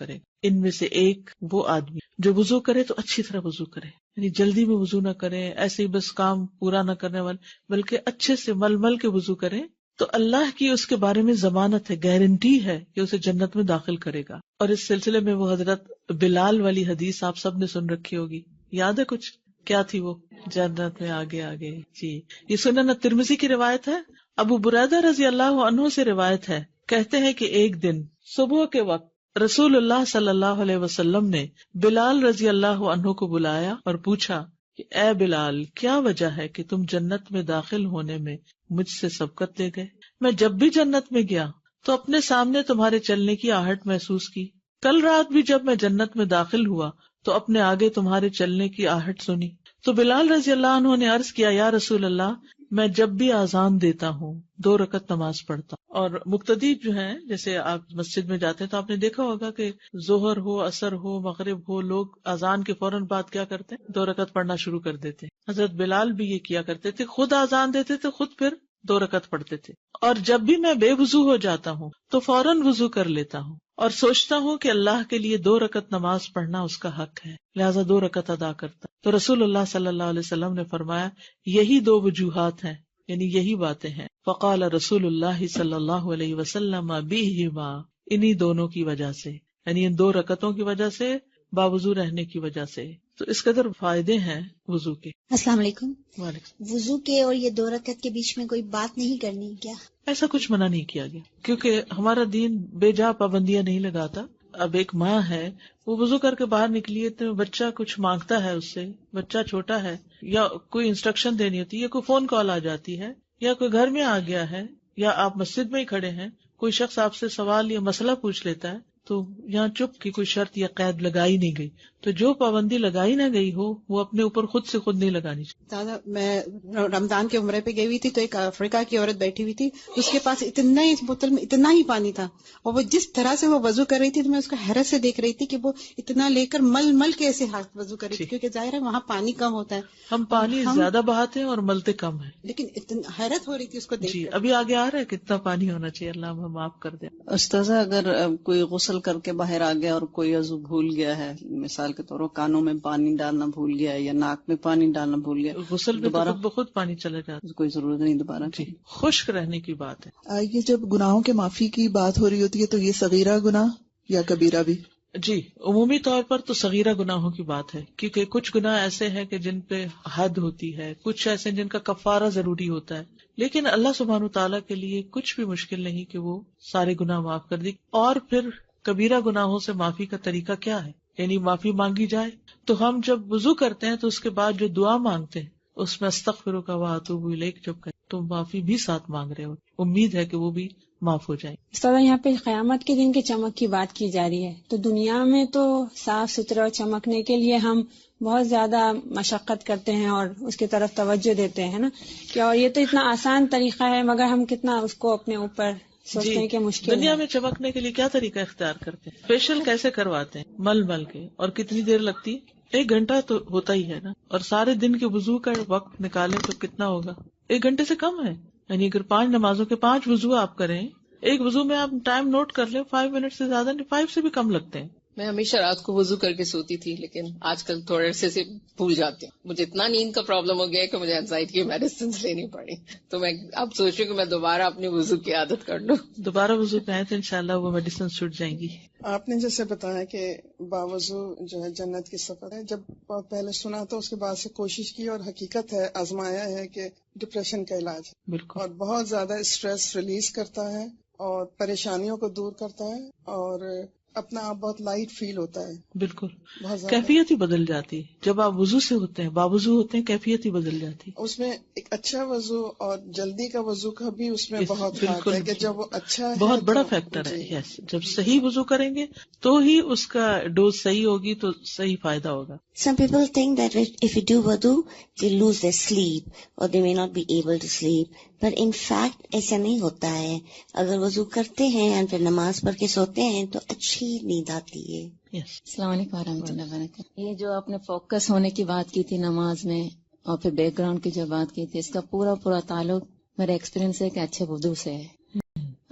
گا. ان میں سے ایک وہ آدمی جو وضو کرے تو اچھی طرح وضو کرے، یعنی جلدی میں وضو نہ کرے، ایسے ہی بس کام پورا نہ کرنے والے، بلکہ اچھے سے مل مل کے وضو کرے تو اللہ کی اس کے بارے میں ضمانت ہے، گارنٹی ہے کہ اسے جنت میں داخل کرے گا. اور اس سلسلے میں وہ حضرت بلال والی حدیث آپ سب نے سن رکھی ہوگی، یاد ہے کچھ؟ کیا تھی وہ؟ جنت میں آگے آگے. جی، یہ سنن ترمذی کی روایت ہے. ابو بریدہ رضی اللہ عنہ سے روایت ہے، کہتے ہیں کہ ایک دن صبح کے وقت رسول اللہ صلی اللہ علیہ وسلم نے بلال رضی اللہ عنہ کو بلایا اور پوچھا کہ اے بلال، کیا وجہ ہے کہ تم جنت میں داخل ہونے میں مجھ سے سبقت لے گئے؟ میں جب بھی جنت میں گیا تو اپنے سامنے تمہارے چلنے کی آہٹ محسوس کی. کل رات بھی جب میں جنت میں داخل ہوا تو اپنے آگے تمہارے چلنے کی آہٹ سنی. تو بلال رضی اللہ عنہ نے عرض کیا یا رسول اللہ میں جب بھی اذان دیتا ہوں 2 رکعت نماز پڑھتا ہوں. اور مقتدی جو ہیں جیسے آپ مسجد میں جاتے ہیں تو آپ نے دیکھا ہوگا کہ ظہر ہو عصر ہو مغرب ہو لوگ اذان کے فوراً بعد کیا کرتے ہیں 2 رکعت پڑھنا شروع کر دیتے ہیں. حضرت بلال بھی یہ کیا کرتے تھے, خود اذان دیتے تھے خود پھر 2 رکعت پڑھتے تھے. اور جب بھی میں بے وضو ہو جاتا ہوں تو فوراً وضو کر لیتا ہوں اور سوچتا ہوں کہ اللہ کے لیے 2 رکعت نماز پڑھنا اس کا حق ہے, لہٰذا 2 رکعت ادا کرتا. تو رسول اللہ صلی اللہ علیہ وسلم نے فرمایا یہی 2 وجوہات ہیں, یعنی یہی باتیں ہیں. فقال رسول اللہ صلی اللہ علیہ وسلم بہما, انہی دونوں کی وجہ سے, یعنی ان 2 رکعتوں کی وجہ سے, باوضو رہنے کی وجہ سے. تو اس قدر فائدے ہیں وضو کے. السلام علیکم. وعلیکم. وضو کے اور یہ 2 رکعت کے بیچ میں کوئی بات نہیں کرنی کیا؟ ایسا کچھ منع نہیں کیا گیا کیونکہ ہمارا دین بے جا پابندیاں نہیں لگاتا. اب ایک ماں ہے وہ وضو کر کے باہر نکلی ہے تو بچہ کچھ مانگتا ہے اس سے, بچہ چھوٹا ہے یا کوئی انسٹرکشن دینی ہوتی ہے یا کوئی فون کال آ جاتی ہے یا کوئی گھر میں آ گیا ہے یا آپ مسجد میں ہی کھڑے ہیں, کوئی شخص آپ سے سوال یا مسئلہ پوچھ لیتا ہے تو یہاں چپ کی کوئی شرط یا قید لگائی نہیں گئی. تو جو پابندی لگائی نہ گئی ہو وہ اپنے اوپر خود سے خود نہیں لگانی چاہیے. دادا میں رمضان کے عمرے پہ گئی ہوئی تھی تو ایک افریقہ کی عورت بیٹھی ہوئی تھی, اس کے پاس اتنا ہی اس بوتل میں اتنا ہی پانی تھا اور وہ جس طرح سے وہ وضو کر رہی تھی تو میں اس کو حیرت سے دیکھ رہی تھی کہ وہ اتنا لے کر مل مل کے ایسے ہاتھ وضو کر رہی تھی کیونکہ ظاہر ہے وہاں پانی کم ہوتا ہے. ہم پانی زیادہ بہاتے ہیں اور ملتے کم ہیں, لیکن حیرت ہو رہی تھی اس کو دیکھ جی. کر. ابھی آگے آ رہا ہے کتنا پانی ہونا چاہیے, اللہ ہمیں معاف کر دیں. استاذہ اگر کوئی غسل کر کے باہر آ گیا اور کوئی عضو بھول گیا ہے, مثال کے طور پر کانوں میں پانی ڈالنا بھول گیا ہے یا ناک میں پانی ڈالنا بھول گیا, غسل میں دوبارہ خود بخود پانی چلا جاتا کوئی ضرورت نہیں دوبارہ. جی, خشک رہنے کی بات ہے. یہ جب گناہوں کے معافی کی بات ہو رہی ہوتی ہے تو یہ صغیرہ گناہ یا کبیرہ بھی؟ جی, عمومی طور پر تو صغیرہ گناہوں کی بات ہے کیونکہ کچھ گناہ ایسے ہیں کہ جن پہ حد ہوتی ہے, کچھ ایسے جن کا کفارہ ضروری ہوتا ہے, لیکن اللہ سبحانہ تعالیٰ کے لیے کچھ بھی مشکل نہیں کہ وہ سارے گناہ معاف کر دی. اور پھر کبیرہ گناہوں سے معافی کا طریقہ کیا ہے, یعنی معافی مانگی جائے. تو ہم جب وضو کرتے ہیں تو اس کے بعد جو دعا مانگتے ہیں اس میں استغفرک و اتوب الیک جب کہیں تو معافی بھی ساتھ مانگ رہے ہو, امید ہے کہ وہ بھی معاف ہو جائیں. استاد یہاں پہ قیامت کے دن کی چمک کی بات کی جا رہی ہے, تو دنیا میں تو صاف ستھرا چمکنے کے لیے ہم بہت زیادہ مشقت کرتے ہیں اور اس کی طرف توجہ دیتے ہیں نا, کہ اور یہ تو اتنا آسان طریقہ ہے مگر ہم کتنا اس کو اپنے اوپر سوچتے ہیں کہ مشکل دنیا ہے. میں چمکنے کے لیے کیا طریقہ اختیار کرتے ہیں, فیشل کیسے کرواتے ہیں, مل مل کے, اور کتنی دیر لگتی ہے, 1 گھنٹہ تو ہوتا ہی ہے نا, اور سارے دن کے وضو کا وقت نکالیں تو کتنا ہوگا, 1 گھنٹے سے کم ہے. یعنی اگر 5 نمازوں کے 5 وضو آپ کریں, ایک وضو میں آپ ٹائم نوٹ کر لیں, 5 منٹ سے زیادہ نہیں, 5 سے بھی کم لگتے ہیں. میں ہمیشہ رات کو وضو کر کے سوتی تھی لیکن آج کل تھوڑے سے بھول جاتی ہوں. مجھے اتنا نیند کا پرابلم ہو گیا ہے کہ مجھے اینزائٹی کی میڈیسنز لینی پڑی, تو میں اب سوچ رہی ہوں کہ میں دوبارہ اپنی وضو کی عادت کر لوں. دوبارہ وضو پہ آئے تو انشاءاللہ وہ میڈیسن چھوٹ جائیں گی. آپ نے جیسے بتایا کہ باوضو جو ہے جنت کی سفر ہے, جب پہلے سنا تو اس کے بعد سے کوشش کی اور حقیقت ہے, آزمایا ہے کہ ڈپریشن کا علاج ہے بالکل, اور بہت زیادہ اسٹریس ریلیز کرتا ہے اور پریشانیوں کو دور کرتا ہے اور اپنا آپ بہت لائٹ فیل ہوتا ہے. بالکل بہت زیادہ کیفیت ہی بدل جاتی ہے جب آپ وضو سے ہوتے ہیں, باوضو ہوتے ہیں, کیفیت ہی بدل جاتی ہے. اس میں ایک اچھا وضو اور جلدی کا وضو کا بھی اس میں بہت فرق بالکل ہے کہ جب وہ اچھا ہے بہت بڑا تو فیکٹر ہے. جی. یس, جب صحیح وضو کریں گے تو ہی اس کا ڈوز صحیح ہوگی تو صحیح فائدہ ہوگا. Some people think that if you do wudu, they lose their sleep or they may not be able to sleep. But in fact, ایسا نہیں ہوتا ہے. اگر وضو کرتے ہیں اور پھر نماز پڑھ کے سوتے ہیں تو اچھی نیند آتی ہے. السلام علیکم ورحمۃ اللہ وبرکاتہ. یہ جو آپ نے فوکس ہونے کی بات کی تھی نماز میں اور پھر بیک گراؤنڈ کی جو بات کی تھی, اس کا پورا تعلق میرا ایکسپیرینس ہے کہ اچھے وضو سے ہے.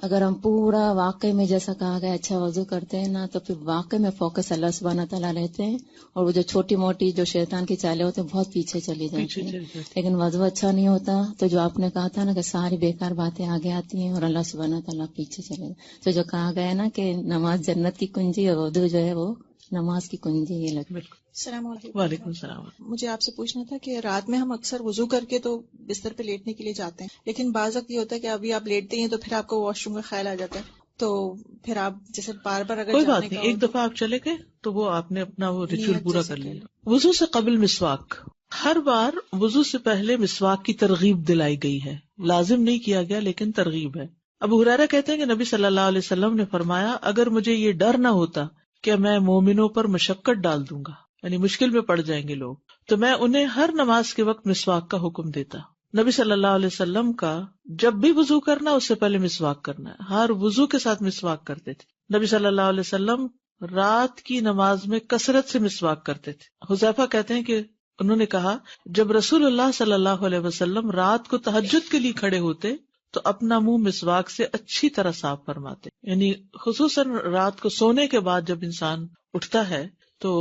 اگر ہم پورا واقعی میں جیسا کہا گیا اچھا وضو کرتے ہیں نا, تو پھر واقعی میں فوکس اللہ سبحانہ تعالیٰ رہتے ہیں اور وہ جو چھوٹی موٹی جو شیطان کی چالیں ہوتے ہیں بہت پیچھے چلی جاتی ہیں. لیکن وضو اچھا نہیں ہوتا تو جو آپ نے کہا تھا نا کہ ساری بیکار باتیں آگے آتی ہیں اور اللہ سبحانہ تعالیٰ پیچھے چلے جاتے. تو جو کہا گیا نا کہ نماز جنت کی کنجی اور وضو جو ہے وہ نماز کی کنجی, یہ لگتا ہے. السلام علیکم. وعلیکم السلام. مجھے آپ سے پوچھنا تھا کہ رات میں ہم اکثر وضو کر کے تو بستر پہ لیٹنے کے لیے جاتے ہیں, لیکن بعض وقت یہ ہوتا ہے کہ ابھی آپ لیٹتے ہیں تو پھر آپ کو واش روم کا خیال آ جاتا ہے, تو پھر آپ جیسے بار بار اگر کوئی بات نہیں, ایک دفعہ آپ چلے گئے تو وہ آپ نے اپنا وہ ریچول پورا کر لیا. وضو سے قبل مسواک, ہر بار وضو سے پہلے مسواک کی ترغیب دلائی گئی ہے, لازم نہیں کیا گیا لیکن ترغیب ہے. ابو ہریرہ کہتے ہیں کہ نبی صلی اللہ علیہ وسلم نے فرمایا, اگر مجھے یہ ڈر نہ ہوتا کہ میں مومنوں پر مشقت ڈال دوں گا, یعنی مشکل میں پڑ جائیں گے لوگ, تو میں انہیں ہر نماز کے وقت مسواک کا حکم دیتا. نبی صلی اللہ علیہ وسلم کا جب بھی وضو کرنا اس سے پہلے مسواک کرنا ہے، ہر وضو کے ساتھ مسواک کرتے تھے. نبی صلی اللہ علیہ وسلم رات کی نماز میں کثرت سے مسواک کرتے تھے. حذیفہ کہتے ہیں کہ انہوں نے کہا جب رسول اللہ صلی اللہ علیہ وسلم رات کو تہجد کے لیے کھڑے ہوتے تو اپنا منہ مسواک سے اچھی طرح صاف فرماتے. یعنی خصوصاً رات کو سونے کے بعد جب انسان اٹھتا ہے تو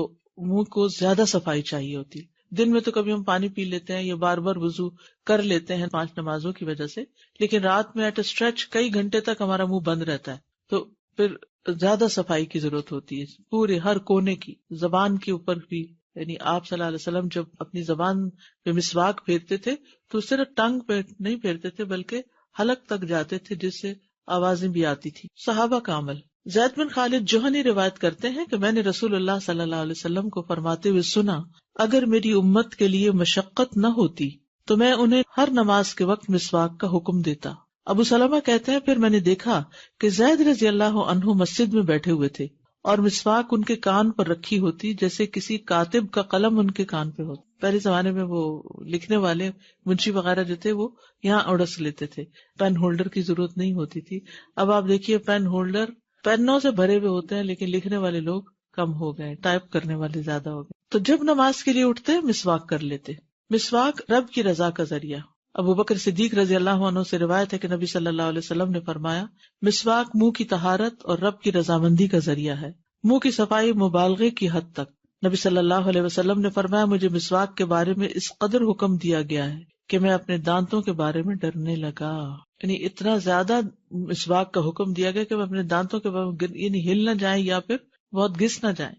منہ کو زیادہ صفائی چاہیے ہوتی. دن میں تو کبھی ہم پانی پی لیتے ہیں یا بار بار وضو کر لیتے ہیں 5 نمازوں کی وجہ سے، لیکن رات میں ایٹ اے اسٹریچ کئی گھنٹے تک ہمارا منہ بند رہتا ہے، تو پھر زیادہ صفائی کی ضرورت ہوتی ہے پورے ہر کونے کی. زبان کے اوپر بھی، یعنی آپ صلی اللہ علیہ وسلم جب اپنی زبان پہ مسواک پھیرتے تھے تو صرف ٹنگ پہ نہیں پھیرتے تھے بلکہ حلق تک جاتے تھے جس سے آوازیں بھی آتی تھی. صحابہ کا عمل. زید بن خالد جوہنی روایت کرتے ہیں کہ میں نے رسول اللہ صلی اللہ علیہ وسلم کو فرماتے ہوئے سنا اگر میری امت کے لیے مشقت نہ ہوتی تو میں انہیں ہر نماز کے وقت مسواک کا حکم دیتا. ابو سلمہ کہتے ہیں پھر میں نے دیکھا کہ زید رضی اللہ عنہ مسجد میں بیٹھے ہوئے تھے اور مسواک ان کے کان پر رکھی ہوتی جیسے کسی کاتب کا قلم ان کے کان پہ ہوتا. پہلے زمانے میں وہ لکھنے والے منشی وغیرہ جو تھے وہ یہاں اڑس لیتے تھے، پین ہولڈر کی ضرورت نہیں ہوتی تھی. اب آپ دیکھیے پین ہولڈر پینوں سے بھرے ہوئے ہوتے ہیں لیکن لکھنے والے لوگ کم ہو گئے، ٹائپ کرنے والے زیادہ ہو گئے. تو جب نماز کے لیے اٹھتے مسواک کر لیتے. مسواک رب کی رضا کا ذریعہ. ابو بکر صدیق رضی اللہ عنہ سے روایت ہے کہ نبی صلی اللہ علیہ وسلم نے فرمایا مسواک منہ کی طہارت اور رب کی رضامندی کا ذریعہ ہے. منہ کی صفائی مبالغے کی حد تک. نبی صلی اللہ علیہ وسلم نے فرمایا مجھے مسواک کے بارے میں اس قدر حکم دیا گیا ہے کہ میں اپنے دانتوں کے بارے میں ڈرنے لگا. یعنی اتنا زیادہ مسواک کا حکم دیا گیا کہ میں اپنے دانتوں کے بارے میں یعنی ہل نہ جائیں یا پھر بہت گھس نہ جائیں.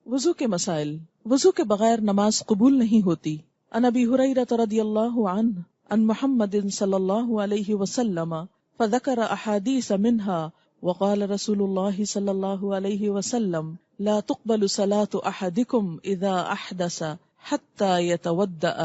وضو کے مسائل. وضو کے بغیر نماز قبول نہیں ہوتی. عن ابی ہریرہ رضی اللہ عنہ عن محمد صلی اللہ علیہ وسلم فذکر احادیث منها وقال رسول اللہ صلی اللہ علیہ وسلم لا تقبل صلاة احدکم اذا احدث حتى يتودع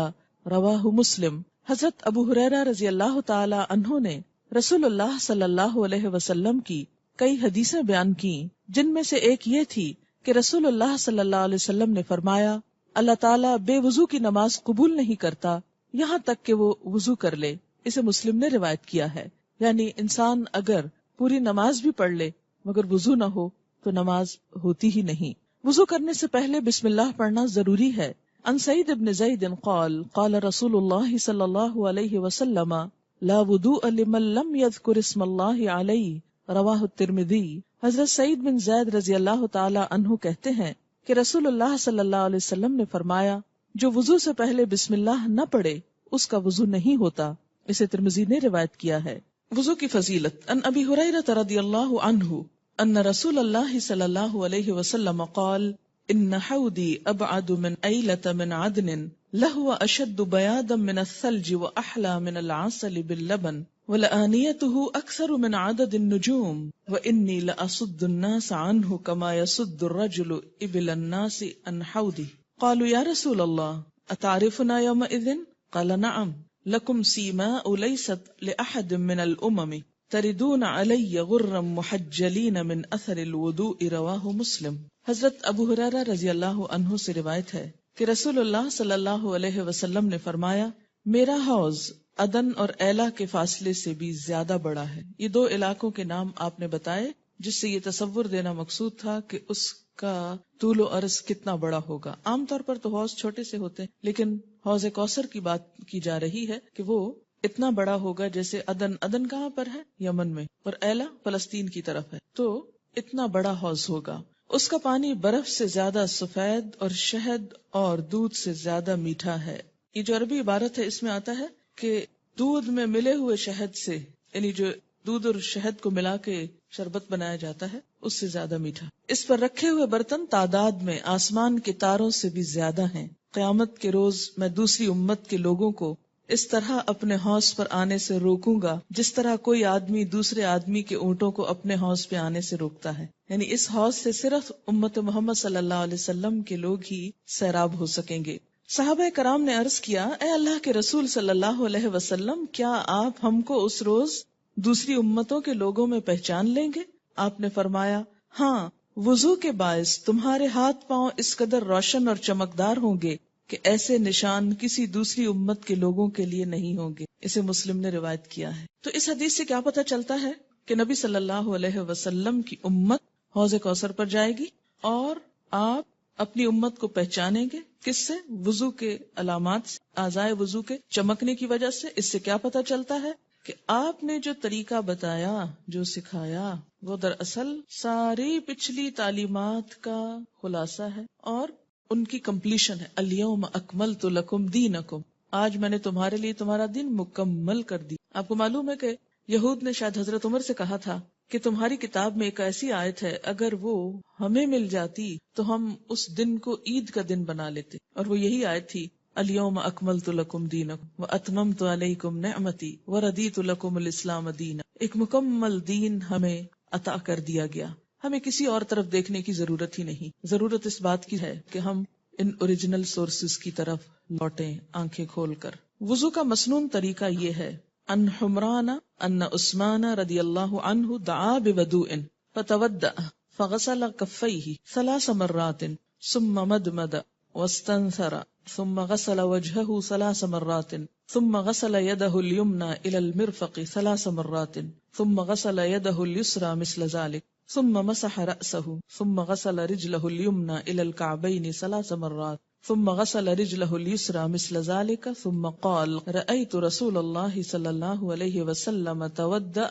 رواہ مسلم. حضرت ابو ہریرہ رضی اللہ تعالی عنہ نے رسول اللہ صلی اللہ علیہ وسلم کی کئی حدیثیں بیان کی جن میں سے ایک یہ تھی کہ رسول اللہ صلی اللہ علیہ وسلم نے فرمایا اللہ تعالیٰ بے وضو کی نماز قبول نہیں کرتا یہاں تک کہ وہ وضو کر لے. اسے مسلم نے روایت کیا ہے. یعنی انسان اگر پوری نماز بھی پڑھ لے مگر وضو نہ ہو تو نماز ہوتی ہی نہیں. وضو کرنے سے پہلے بسم اللہ پڑھنا ضروری ہے. عن سعید بن زید قال قال رسول اللہ صلی اللہ علیہ وسلم لا وضوء لمن لم يذكر اسم اللہ علیہ رواہ الترمذی. حضرت سعید بن زید رضی اللہ تعالی عنہ کہتے ہیں کہ رسول اللہ صلی اللہ علیہ وسلم نے فرمایا جو وضو سے پہلے بسم اللہ نہ پڑھے اس کا وضو نہیں ہوتا. اسے ترمذی نے روایت کیا ہے. وضو کی فضیلت. ان ابی ہریرہ رضی اللہ عنہ ان رسول اللہ صلی اللہ علیہ وسلم قال ان حوضی ابعد من ایلۃ من عدن لہو اشد بیاضا من الثلج واحلی من العسل باللبن ولآنیته اکثر من عدد النجوم وانی لاصد الناس عنه كما يصد الرجل ابل الناس عن حوضی. قالوا یا رسول اللہ اتعرفنا یومئذ قال نعم لکم سیماء لیست لأحد من الامم تردون علی غرا محجلین من اثر الوضوء رواہ مسلم. حضرت ابو ہریرہ رضی اللہ عنہ سے روایت ہے کہ رسول اللہ صلی اللہ علیہ وسلم نے فرمایا میرا حوض عدن اور ایلا کے فاصلے سے بھی زیادہ بڑا ہے. یہ 2 علاقوں کے نام آپ نے بتائے جس سے یہ تصور دینا مقصود تھا کہ اس کا طول و عرض کتنا بڑا ہوگا. عام طور پر تو حوض چھوٹے سے ہوتے ہیں لیکن حوض کوثر کی بات کی جا رہی ہے کہ وہ اتنا بڑا ہوگا جیسے عدن کہاں پر ہے؟ یمن میں، اور ایلا فلسطین کی طرف ہے. تو اتنا بڑا حوض ہوگا. اس کا پانی برف سے زیادہ سفید اور شہد اور دودھ سے زیادہ میٹھا ہے. یہ جو عربی عبارت ہے اس میں آتا ہے کہ دودھ میں ملے ہوئے شہد سے، یعنی جو دودھ اور شہد کو ملا کے شربت بنایا جاتا ہے اس سے زیادہ میٹھا. اس پر رکھے ہوئے برتن تعداد میں آسمان کے تاروں سے بھی زیادہ ہیں. قیامت کے روز میں دوسری امت کے لوگوں کو اس طرح اپنے حوض پر آنے سے روکوں گا جس طرح کوئی آدمی دوسرے آدمی کے اونٹوں کو اپنے حوض پہ آنے سے روکتا ہے. یعنی اس حوض سے صرف امت محمد صلی اللہ علیہ وسلم کے لوگ ہی سیراب ہو سکیں گے. صحابہ کرام نے عرض کیا اے اللہ کے رسول صلی اللہ علیہ وسلم کیا آپ ہم کو اس روز دوسری امتوں کے لوگوں میں پہچان لیں گے؟ آپ نے فرمایا ہاں، وضو کے باعث تمہارے ہاتھ پاؤں اس قدر روشن اور چمکدار ہوں گے کہ ایسے نشان کسی دوسری امت کے لوگوں کے لیے نہیں ہوں گے. اسے مسلم نے روایت کیا ہے. تو اس حدیث سے کیا پتہ چلتا ہے کہ نبی صلی اللہ علیہ وسلم کی امت حوض کوثر پر جائے گی، اور آپ اپنی امت کو پہچانیں گے. کس سے؟ وضو کے علامات سے، اعضائے وضو کے چمکنے کی وجہ سے. اس سے کیا پتہ چلتا ہے کہ آپ نے جو طریقہ بتایا، جو سکھایا، وہ دراصل ساری پچھلی تعلیمات کا خلاصہ ہے اور ان کی کمپلیشن ہے. الیوم اکملت لکم دینکم، آج میں نے تمہارے لیے تمہارا دین مکمل کر دی. آپ کو معلوم ہے کہ یہود نے شاید حضرت عمر سے کہا تھا کہ تمہاری کتاب میں ایک ایسی آیت ہے، اگر وہ ہمیں مل جاتی تو ہم اس دن کو عید کا دن بنا لیتے. اور وہ یہی آیت تھی، الیوم اکملت لکم دینکم واتممت علیکم نعمتی وردیت لکم الاسلام دینا. ایک مکمل دین ہمیں عطا کر دیا گیا، ہمیں کسی اور طرف دیکھنے کی ضرورت ہی نہیں. ضرورت اس بات کی ہے کہ ہم ان اوریجنل سورسز کی طرف لوٹیں آنکھیں کھول کر. وضو کا مسنون طریقہ یہ ہے، ان حمران ان عثمان رضی اللہ عنہ دعا بوضوء فتودع فغسل کفیہ 3 مرات ثم مدمد واستنثر ثم غسل وجهه 3 مرات ثم غسل يده اليمنى الى المرفق 3 مرات ثم غسل يده اليسرى مثل ذلك ثم مسح رأسه ثم غسل رجله اليمنى الى الكعبين 3 مرات ثم غسل رجله اليسرى مثل ذلك ثم قال رأيت رسول الله صلى الله عليه وسلم تودع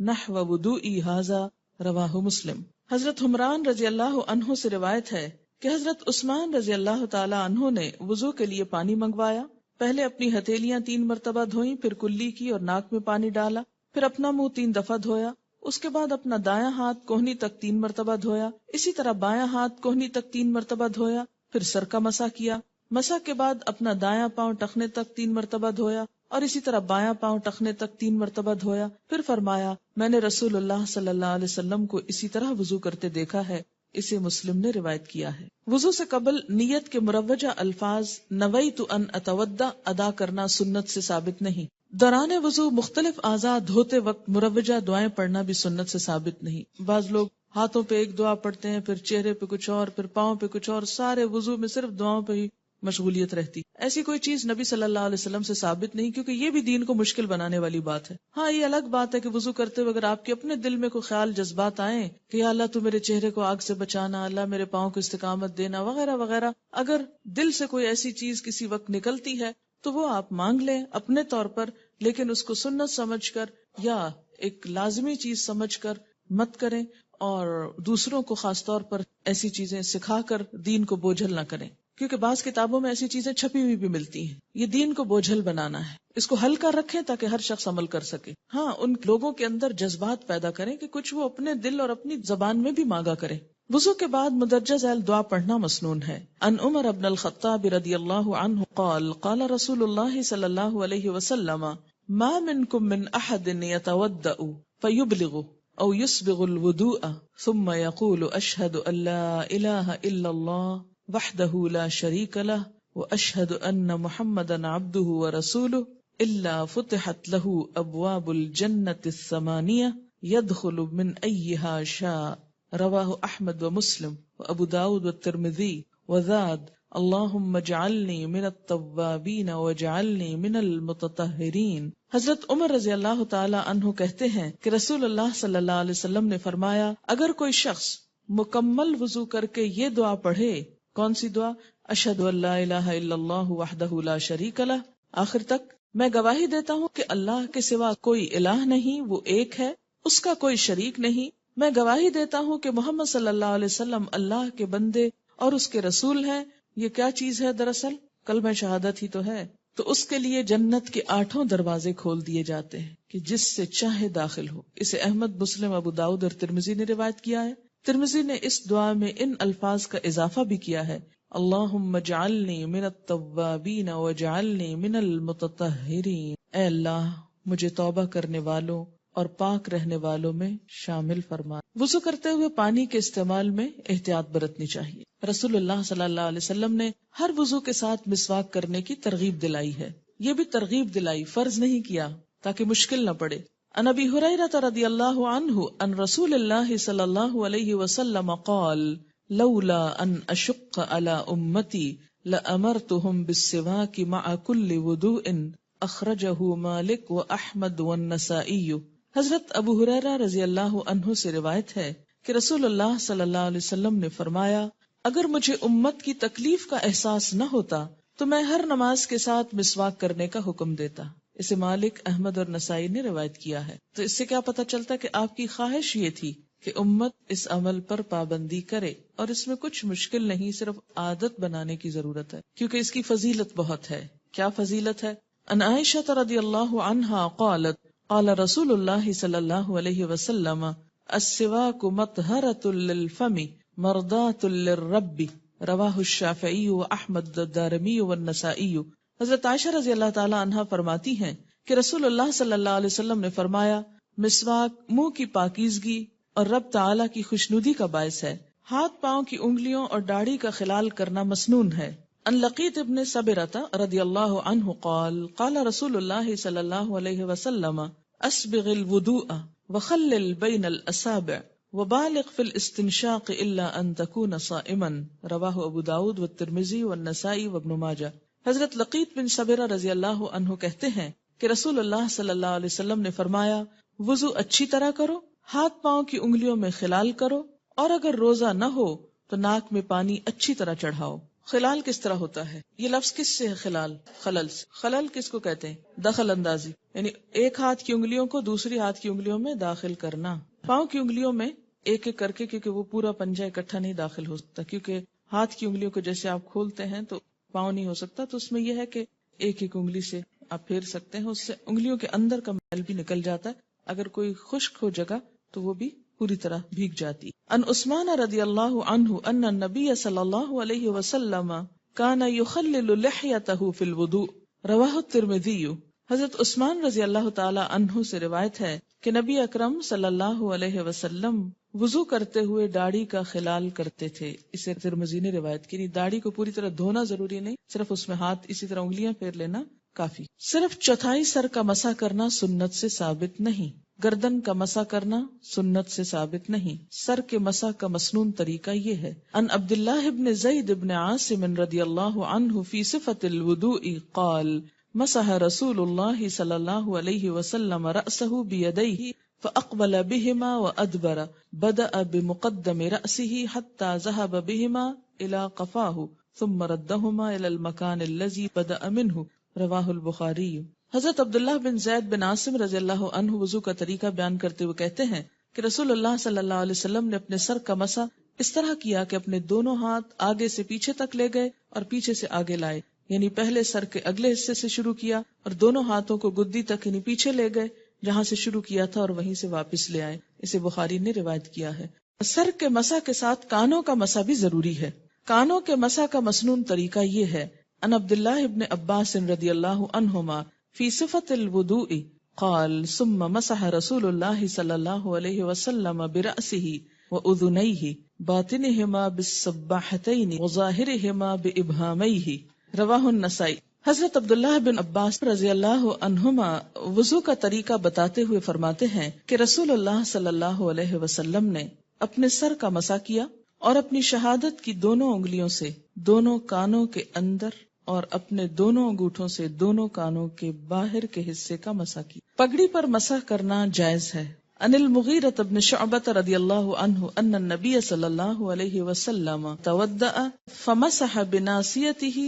نحو وضوئي هذا. رواہ مسلم. حضرت حمران رضی اللہ عنہ سے روایت ہے کہ حضرت عثمان رضی اللہ تعالی عنہ نے وضو کے لیے پانی منگوایا. پہلے اپنی ہتھیلیاں 3 مرتبہ دھوئیں، پھر کلی کی اور ناک میں پانی ڈالا، پھر اپنا منہ 3 دفعہ دھویا. اس کے بعد اپنا دایاں ہاتھ کوہنی تک 3 مرتبہ دھویا، اسی طرح بایاں ہاتھ کوہنی تک 3 مرتبہ دھویا، پھر سر کا مسح کیا. مسح کے بعد اپنا دایاں پاؤں ٹخنے تک 3 مرتبہ دھویا، اور اسی طرح بایاں پاؤں ٹخنے تک 3 مرتبہ دھویا. پھر فرمایا میں نے رسول اللہ صلی اللہ علیہ وسلم کو اسی طرح وضو کرتے دیکھا ہے. اسے مسلم نے روایت کیا ہے. وضو سے قبل نیت کے مروجہ الفاظ نویت ان اتودع ادا کرنا سنت سے ثابت نہیں. دوران وضو مختلف اعضاء دھوتے وقت مروجہ دعائیں پڑھنا بھی سنت سے ثابت نہیں. بعض لوگ ہاتھوں پہ ایک دعا پڑھتے ہیں، پھر چہرے پہ کچھ اور، پھر پاؤں پہ کچھ اور، سارے وضو میں صرف دعاؤں پہ ہی مشغولیت رہتی. ایسی کوئی چیز نبی صلی اللہ علیہ وسلم سے ثابت نہیں، کیونکہ یہ بھی دین کو مشکل بنانے والی بات ہے. ہاں یہ الگ بات ہے کہ وضو کرتے ہوئے اگر آپ کے اپنے دل میں کوئی خیال جذبات آئیں کہ یا اللہ تو میرے چہرے کو آگ سے بچانا، اللہ میرے پاؤں کو استقامت دینا وغیرہ وغیرہ، اگر دل سے کوئی ایسی چیز کسی وقت نکلتی ہے تو وہ آپ مانگ لیں اپنے طور پر، لیکن اس کو سنت سمجھ کر یا ایک لازمی چیز سمجھ کر مت کریں، اور دوسروں کو خاص طور پر ایسی چیزیں سکھا کر دین کو بوجھل نہ کریں، کیونکہ بعض کتابوں میں ایسی چیزیں چھپی ہوئی بھی ملتی ہیں. یہ دین کو بوجھل بنانا ہے، اس کو ہلکا رکھیں تاکہ ہر شخص عمل کر سکے. ہاں ان لوگوں کے اندر جذبات پیدا کریں کہ کچھ وہ اپنے دل اور اپنی زبان میں بھی مانگا کریں. وضو کے بعد مدرجہ ذیل دعا پڑھنا مسنون ہے. ان عمر بن الخطاب رضی اللہ عنہ قال قال رسول اللہ صلی اللہ علیہ وسلم ما منکم من احد یتودع فیبلغ او يسبغ الوضوء ثم يقول اشهد ان لا اله الا الله وحده لا شريك له واشهد ان محمدا عبده ورسوله الا فتحت له ابواب الجنة 8 يدخل من ايها شاء. رواه احمد ومسلم وابو داود والترمذي وزاد اللهم اجعلني من التوابين واجعلني من المتطهرين. حضرت عمر رضی اللہ تعالی عنہ کہتے ہیں کہ رسول اللہ صلی اللہ علیہ وسلم نے فرمایا اگر کوئی شخص مکمل وضو کر کے یہ دعا پڑھے، کون سی دعا؟ اشہد ان لا الہ الا اللہ وحدہ لا شریک لہ آخر تک، میں گواہی دیتا ہوں کہ اللہ کے سوا کوئی الہ نہیں، وہ ایک ہے، اس کا کوئی شریک نہیں. میں گواہی دیتا ہوں کہ محمد صلی اللہ علیہ وسلم اللہ کے بندے اور اس کے رسول ہیں. یہ کیا چیز ہے؟ دراصل کلمہ شہادت ہی تو ہے. تو اس کے لیے جنت کے 8 دروازے کھول دیے جاتے ہیں کہ جس سے چاہے داخل ہو. اسے احمد، مسلم، ابو داؤد اور ترمذی نے روایت کیا ہے. ترمذی نے اس دعا میں ان الفاظ کا اضافہ بھی کیا ہے، اللہم اجعلنی من التوابین واجعلنی من المتطہرین. اے اللہ مجھے توبہ کرنے والوں اور پاک رہنے والوں میں شامل فرما. وضو کرتے ہوئے پانی کے استعمال میں احتیاط برتنی چاہیے. رسول اللہ صلی اللہ علیہ وسلم نے ہر وضو کے ساتھ مسواک کرنے کی ترغیب دلائی ہے. یہ بھی ترغیب دلائی، فرض نہیں کیا تاکہ مشکل نہ پڑے. عن ابی ہریرہ رضی اللہ عنہ ان رسول اللہ صلی اللہ علیہ وسلم قال لولا ان اشق على امتی لأمرتهم بالسواك مع كل وضوء اخرجہ مالک واحمد والنسائی۔ حضرت ابو ہریرہ رضی اللہ عنہ سے روایت ہے کہ رسول اللہ صلی اللہ علیہ وسلم نے فرمایا، اگر مجھے امت کی تکلیف کا احساس نہ ہوتا تو میں ہر نماز کے ساتھ مسواک کرنے کا حکم دیتا۔ اسے مالک، احمد اور نسائی نے روایت کیا ہے۔ تو اس سے کیا پتہ چلتا کہ آپ کی خواہش یہ تھی کہ امت اس عمل پر پابندی کرے، اور اس میں کچھ مشکل نہیں، صرف عادت بنانے کی ضرورت ہے، کیونکہ اس کی فضیلت بہت ہے۔ کیا فضیلت ہے؟ ان عائشہ رضی اللہ عنہا قالت قال رسول اللہ صلی اللہ علیہ وسلم السواک مطہرۃ للفم مرضاۃ للرب، رواہ الشافعی واحمد الدارمی والنسائی۔ حضرت عائشہ رضی اللہ تعالی عنہا فرماتی ہیں کہ رسول اللہ صلی اللہ علیہ وسلم نے فرمایا، مسواک منہ کی پاکیزگی اور رب تعالی کی خوشنودی کا باعث ہے، ہاتھ پاؤں کی انگلیوں اور داڑھی کا خلال کرنا مسنون ہے۔ ان لقیط ابن صبرۃ رضی اللہ عنہ قال قال رسول اللہ صلی اللہ علیہ وسلم اسبغ الوضوء وخلل بین الاصابع وبالغ فی الاستنشاق الا ان تکون صائما، رواہ ابو داود والترمذی والنسائی وابن ماجہ۔ حضرت لقیط بن صبرہ رضی اللہ عنہ کہتے ہیں کہ رسول اللہ صلی اللہ علیہ وسلم نے فرمایا، وضو اچھی طرح کرو، ہاتھ پاؤں کی انگلیوں میں خلال کرو، اور اگر روزہ نہ ہو تو ناک میں پانی اچھی طرح چڑھاؤ۔ خلال کس طرح ہوتا ہے؟ یہ لفظ کس سے ہے؟ خلال، خلل سے۔ خلل کس کو کہتے ہیں؟ دخل اندازی، یعنی ایک ہاتھ کی انگلیوں کو دوسری ہاتھ کی انگلیوں میں داخل کرنا۔ پاؤں کی انگلیوں میں ایک ایک کر کے، کیونکہ وہ پورا پنجہ اکٹھا نہیں داخل ہو سکتا، کیونکہ ہاتھ کی انگلیوں کو جیسے آپ کھولتے ہیں تو پاؤں نہیں ہو سکتا، تو اس میں یہ ہے کہ ایک ایک انگلی سے آپ پھیر سکتے ہیں، اس سے انگلیوں کے اندر کا میل بھی نکل جاتا ہے۔ اگر کوئی خشک ہو جگہ تو وہ بھی پوری طرح بھیگ جاتی۔ ان عثمان رضی اللہ عنہ ان النبی صلی اللہ علیہ وسلم کان یخلل لحیتہ فی الوضوء، رواہ الترمذی۔ حضرت عثمان رضی اللہ تعالی عنہ سے روایت ہے کہ نبی اکرم صلی اللہ علیہ وسلم وضو کرتے ہوئے داڑھی کا خلال کرتے تھے۔ اسے ترمذی نے روایت کی۔ داڑھی کو پوری طرح دھونا ضروری نہیں، صرف اس میں ہاتھ اسی طرح انگلیاں پھیر لینا کافی۔ صرف چوتھائی سر کا مسح کرنا سنت سے ثابت نہیں، گردن کا مسح کرنا سنت سے ثابت نہیں، سر کے مسح کا مسنون طریقہ یہ ہے۔ ان عبداللہ ابن زید ابن عاصم رضی اللہ عنہ فی صفت الوضوء قال مسح رسول اللہ صلی اللہ علیہ وسلم رأسه بیدیہ فاقبل بہما وادبر، بدأ بمقدم رأسه حتى ذهب بہما الى قفاہ ثم ردہما الى المکان الذي بدأ منہ، رواہ البخاری۔ حضرت عبداللہ بن زید بن عاصم رضی اللہ عنہ وضو کا طریقہ بیان کرتے ہوئے کہتے ہیں کہ رسول اللہ صلی اللہ علیہ وسلم نے اپنے سر کا مسح اس طرح کیا کہ اپنے دونوں ہاتھ آگے سے پیچھے تک لے گئے اور پیچھے سے آگے لائے، یعنی پہلے سر کے اگلے حصے سے شروع کیا اور دونوں ہاتھوں کو گدی تک یعنی پیچھے لے گئے جہاں سے شروع کیا تھا اور وہیں سے واپس لے آئے۔ اسے بخاری نے روایت کیا ہے۔ سر کے مسح کے ساتھ کانوں کا مسح بھی ضروری ہے۔ کانوں کے مسح کا مسنون طریقہ یہ ہے۔ ان عبداللہ ابن عباس رضی اللہ عنہما فی صفت الوضوء قال ثم مسح رسول اللہ صلی اللہ علیہ وسلم برأسہ وأذنیہ باطنہما بالسباحتین وظاہرہما بإبہامیہ، رواہ النسائی۔ حضرت عبداللہ بن عباس رضی اللہ عنہما وضو کا طریقہ بتاتے ہوئے فرماتے ہیں کہ رسول اللہ صلی اللہ علیہ وسلم نے اپنے سر کا مسح کیا اور اپنی شہادت کی دونوں انگلیوں سے دونوں کانوں کے اندر اور اپنے دونوں انگوٹھوں سے دونوں کانوں کے باہر کے حصے کا مسح کی۔ پگڑی پر مسح کرنا جائز ہے۔ ان المغیرۃ بن شعبۃ رضی اللہ عنہ ان النبی صلی اللہ علیہ وسلم تودأ فمسح بناصیتہ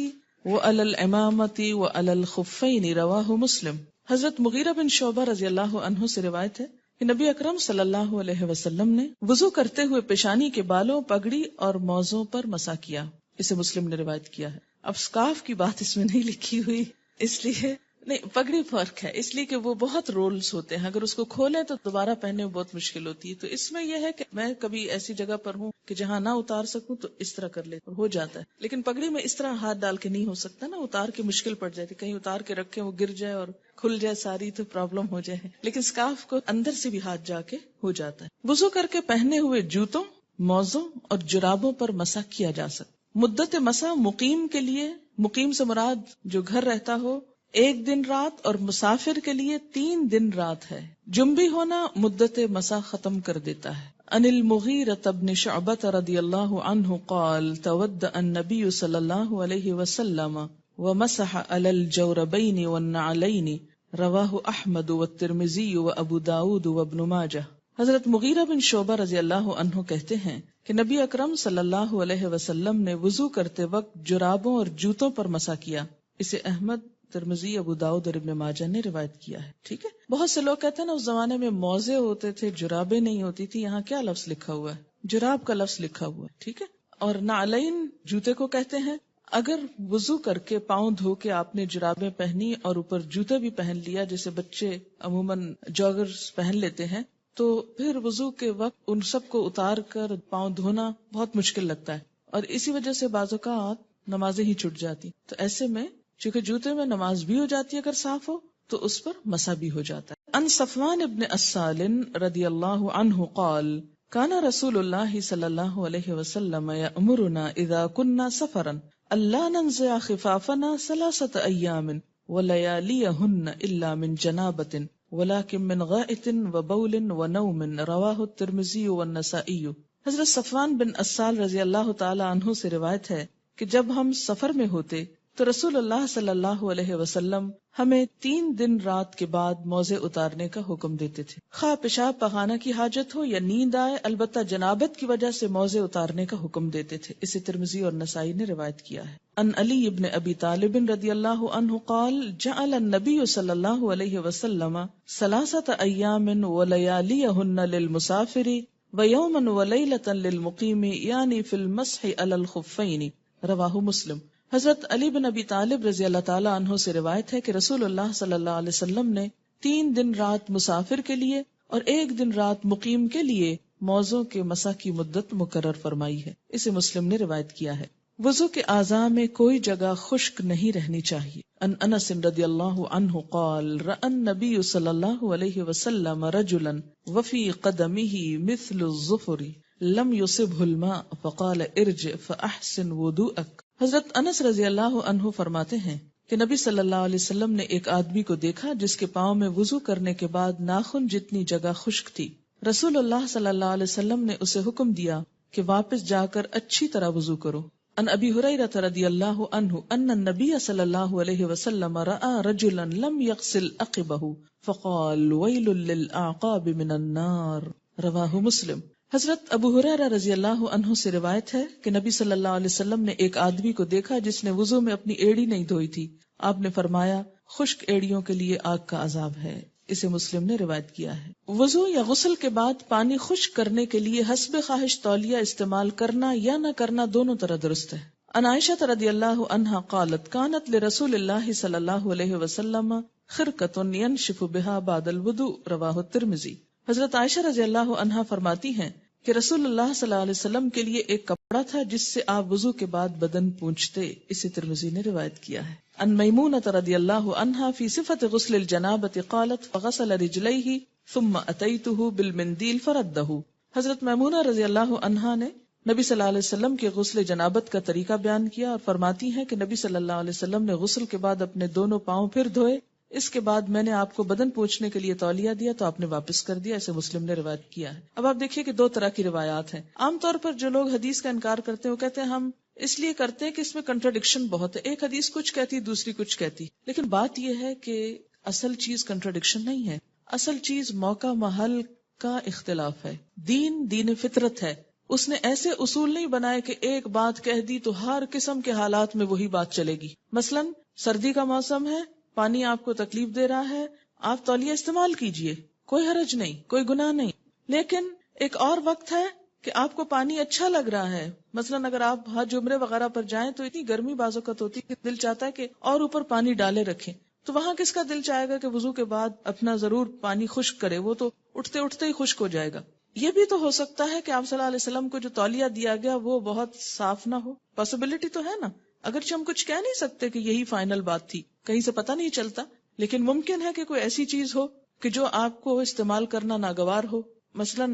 وعلی العمامۃ وعلی الخفین، رواہ مسلم۔ حضرت مغیرہ بن شعبہ رضی اللہ عنہ سے روایت ہے کہ نبی اکرم صلی اللہ علیہ وسلم نے وضو کرتے ہوئے پیشانی کے بالوں، پگڑی اور موزوں پر مسح کیا۔ اسے مسلم نے روایت کیا ہے۔ اب سکارف کی بات اس میں نہیں لکھی ہوئی، اس لیے نہیں، پگڑی فرق ہے اس لیے کہ وہ بہت رولز ہوتے ہیں، اگر اس کو کھولیں تو دوبارہ پہننے میں بہت مشکل ہوتی ہے۔ تو اس میں یہ ہے کہ میں کبھی ایسی جگہ پر ہوں کہ جہاں نہ اتار سکوں تو اس طرح کر لیتا ہو جاتا ہے، لیکن پگڑی میں اس طرح ہاتھ ڈال کے نہیں ہو سکتا نا، اتار کے مشکل پڑ جاتی، کہیں اتار کے رکھے وہ گر جائے اور کھل جائے ساری تو پرابلم ہو جائے، لیکن سکارف کو اندر سے بھی ہاتھ جا کے ہو جاتا ہے۔ وضو کر کے پہنے ہوئے جوتوں، موزوں اور جرابوں پر مسح کیا جا سکتا۔ مدت مسح مقیم کے لیے، مقیم سے مراد جو گھر رہتا ہو، 1 دن رات، اور مسافر کے لیے 3 دن رات ہے۔ جنبی ہونا مدت مسح ختم کر دیتا ہے۔ عن المغيرة بن شعبة رضي الله عنه قال تودأ النبي صلى الله عليه وسلم ومسح على الجوربين والنعلين رواه احمد والترمذي وابو داود وابن ماجہ۔ حضرت مغیرہ بن شعبہ رضی اللہ عنہ کہتے ہیں کہ نبی اکرم صلی اللہ علیہ وسلم نے وضو کرتے وقت جرابوں اور جوتوں پر مسح کیا۔ اسے احمد، ترمذی، ابو داؤد اور ابن ماجہ نے روایت کیا ہے۔ ٹھیک ہے، بہت سے لوگ کہتے ہیں نا اس زمانے میں موزے ہوتے تھے، جرابیں نہیں ہوتی تھی۔ یہاں کیا لفظ لکھا ہوا ہے؟ جراب کا لفظ لکھا ہوا ہے۔ ٹھیک ہے، اور نعلین جوتے کو کہتے ہیں۔ اگر وضو کر کے پاؤں دھو کے آپ نے جرابیں پہنی اور اوپر جوتے بھی پہن لیا، جیسے بچے عموماً جاگرز پہن لیتے ہیں، تو پھر وضو کے وقت ان سب کو اتار کر پاؤں دھونا بہت مشکل لگتا ہے، اور اسی وجہ سے بعض اوقات نمازیں ہی چھوٹ جاتی۔ تو ایسے میں چونکہ جوتے میں نماز بھی ہو جاتی ہے اگر صاف ہو، تو اس پر مسح بھی ہو جاتا ہے۔ ان صفوان ابن اسال رضی اللہ عنہ قال کان رسول اللہ صلی اللہ علیہ وسلم یأمرنا اذا كنا سفرا الا ننزع خفافنا 3 ایام ولیالیہن الا من جنابۃ ولكن من غائط وبول ونوم رواہ الترمذی والنسائی۔ حضرت صفوان بن اسال رضی اللہ تعالی عنہ سے روایت ہے کہ جب ہم سفر میں ہوتے تو رسول اللہ صلی اللہ علیہ وسلم ہمیں 3 دن رات کے بعد موزے اتارنے کا حکم دیتے تھے، خواہ پیشاب پخانہ کی حاجت ہو یا نیند آئے، البتہ جنابت کی وجہ سے موزے اتارنے کا حکم دیتے تھے۔ اسے ترمذی اور نسائی نے روایت کیا ہے۔ ان علی ابن ابی طالب رضی اللہ عنہ قال جعل النبی صلی اللہ علیہ وسلم 3 ایام ولیالیہن للمسافر ویوما ولیلۃ للمقیم یعنی فی المسح علی الخفین، رواہ مسلم۔ حضرت علی بن ابی طالب رضی اللہ تعالی عنہ سے روایت ہے کہ رسول اللہ صلی اللہ علیہ وسلم نے 3 دن رات مسافر کے لیے اور 1 دن رات مقیم کے لیے موزوں کے مسح کی مدت مقرر فرمائی ہے۔ اسے مسلم نے روایت کیا ہے۔ وضو کے اعضاء میں کوئی جگہ خشک نہیں رہنی چاہیے۔ ان انس رضی اللہ عنہ قال رأى النبی صلی اللہ علیہ وسلم رجلا وفی قدمہ مثل الظفر لم يصبه الماء فقال ارجع فاحسن وضوءک۔ حضرت انس رضی اللہ عنہ فرماتے ہیں کہ نبی صلی اللہ علیہ وسلم نے ایک آدمی کو دیکھا جس کے پاؤں میں وضو کرنے کے بعد ناخن جتنی جگہ خشک تھی۔ رسول اللہ صلی اللہ علیہ وسلم نے اسے حکم دیا کہ واپس جا کر اچھی طرح وضو کرو۔ ان ابی ہریرہ رضی اللہ عنہ ان النبی صلی اللہ علیہ وسلم رأى رجلا لم يغسل عقبہ فقال ویل للأعقاب من النار، رواہ مسلم۔ حضرت ابو ہریرہ رضی اللہ عنہ سے روایت ہے کہ نبی صلی اللہ علیہ وسلم نے ایک آدمی کو دیکھا جس نے وضو میں اپنی ایڑی نہیں دھوئی تھی۔ آپ نے فرمایا خشک ایڑیوں کے لیے آگ کا عذاب ہے۔ اسے مسلم نے روایت کیا ہے۔ وضو یا غسل کے بعد پانی خشک کرنے کے لیے حسب خواہش تولیہ استعمال کرنا یا نہ کرنا دونوں طرح درست ہے۔ عن عائشہ رضی اللہ عنہا قالت کانت لرسول اللہ صلی اللہ علیہ وسلم خرقۃ ینشف بها بعد الوضوء، رواہ الترمذی۔ حضرت عائشہ رضی اللہ عنہا فرماتی ہیں کہ رسول اللہ صلی اللہ علیہ وسلم کے لیے ایک کپڑا تھا جس سے آپ وضو کے بعد بدن پونچھتے۔ اسے ترمذی نے روایت کیا ہے۔ ان میمونۃ رضی اللہ عنہا فی صفت غسل الجنابۃ قالت فغسل رجلیہ ثم اتیتہ بالمندیل فردہ۔ حضرت میمونہ رضی اللہ عنہا نے نبی صلی اللہ علیہ وسلم کے غسل جنابت کا طریقہ بیان کیا اور فرماتی ہیں کہ نبی صلی اللہ علیہ وسلم نے غسل کے بعد اپنے دونوں پاؤں پھر دھوئے، اس کے بعد میں نے آپ کو بدن پوچھنے کے لیے تولیہ دیا تو آپ نے واپس کر دیا۔ اسے مسلم نے روایت کیا ہے۔ اب آپ دیکھیے کہ 2 طرح کی روایات ہیں۔ عام طور پر جو لوگ حدیث کا انکار کرتے ہیں وہ کہتے ہیں ہم اس لیے کرتے ہیں کہ اس میں کنٹراڈکشن بہت ہے، ایک حدیث کچھ کہتی دوسری کچھ کہتی، لیکن بات یہ ہے کہ اصل چیز کنٹراڈکشن نہیں ہے، اصل چیز موقع محل کا اختلاف ہے۔ دین فطرت ہے، اس نے ایسے اصول نہیں بنائے کہ ایک بات کہہ دی تو ہر قسم کے حالات میں وہی بات چلے گی۔ مثلا سردی کا موسم ہے، پانی آپ کو تکلیف دے رہا ہے، آپ تولیہ استعمال کیجئے، کوئی حرج نہیں، کوئی گناہ نہیں۔ لیکن ایک اور وقت ہے کہ آپ کو پانی اچھا لگ رہا ہے، مثلا اگر آپ حج عمرے وغیرہ پر جائیں تو اتنی گرمی بعض اوقات ہوتی ہے کہ دل چاہتا ہے کہ اور اوپر پانی ڈالے رکھیں، تو وہاں کس کا دل چاہے گا کہ وضو کے بعد اپنا ضرور پانی خشک کرے، وہ تو اٹھتے اٹھتے ہی خشک ہو جائے گا۔ یہ بھی تو ہو سکتا ہے کہ آپ صلی اللہ علیہ وسلم کو جو تولیہ دیا گیا وہ بہت صاف نہ ہو، پاسبلٹی تو ہے نا، اگرچہ ہم کچھ کہہ نہیں سکتے کہ یہی فائنل بات تھی، کہیں سے پتہ نہیں چلتا، لیکن ممکن ہے کہ کوئی ایسی چیز ہو کہ جو آپ کو استعمال کرنا ناگوار ہو۔ مثلا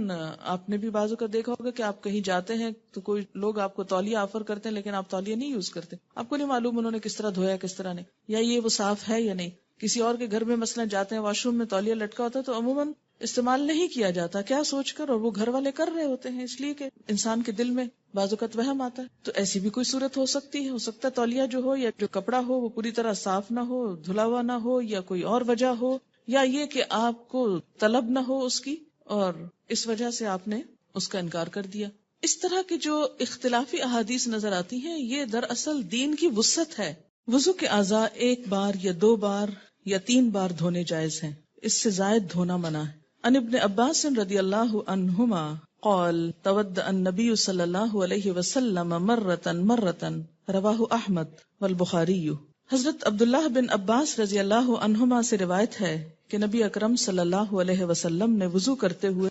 آپ نے بھی بازو کا دیکھا ہوگا کہ آپ کہیں جاتے ہیں تو کوئی لوگ آپ کو تولیہ آفر کرتے ہیں لیکن آپ تولیہ نہیں یوز کرتے، آپ کو نہیں معلوم انہوں نے کس طرح دھویا کس طرح نہیں، یا یہ وہ صاف ہے یا نہیں۔ کسی اور کے گھر میں مثلا جاتے ہیں، واش روم میں تولیہ لٹکا ہوتا ہے تو عموماً استعمال نہیں کیا جاتا، کیا سوچ کر، اور وہ گھر والے کر رہے ہوتے ہیں اس لیے کہ انسان کے دل میں بعض اوقات وہم آتا ہے. تو ایسی بھی کوئی صورت ہو سکتی ہے. ہو سکتا ہے تولیہ جو ہو یا جو کپڑا ہو وہ پوری طرح صاف نہ ہو، دھلا ہوا نہ ہو، یا کوئی اور وجہ ہو، یا یہ کہ آپ کو طلب نہ ہو اس کی اور اس وجہ سے آپ نے اس کا انکار کر دیا. اس طرح کی جو اختلافی احادیث نظر آتی ہیں یہ دراصل دین کی وسعت ہے. وضو کے اعضاء ایک بار یا 2 بار یا 3 بار دھونے جائز ہیں، اس سے زائد دھونا منع ہے. عن ابن عباس رضی اللہ عنہما قال تودع النبی صلی اللہ علیہ وسلم مرة رواہ احمد والبخاری. حضرت عبداللہ بن عباس رضی اللہ عنہما سے روایت ہے کہ نبی اکرم صلی اللہ علیہ وسلم نے وضو کرتے ہوئے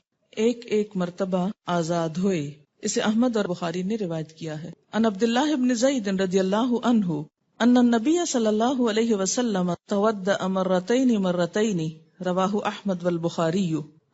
ایک مرتبہ اعضاء دھوئے. اسے احمد اور بخاری نے روایت کیا ہے. عن عبداللہ بن زید رضی اللہ عنہ ان النبی صلی اللہ علیہ وسلم تودع مرتين رواہ احمد والبخاری.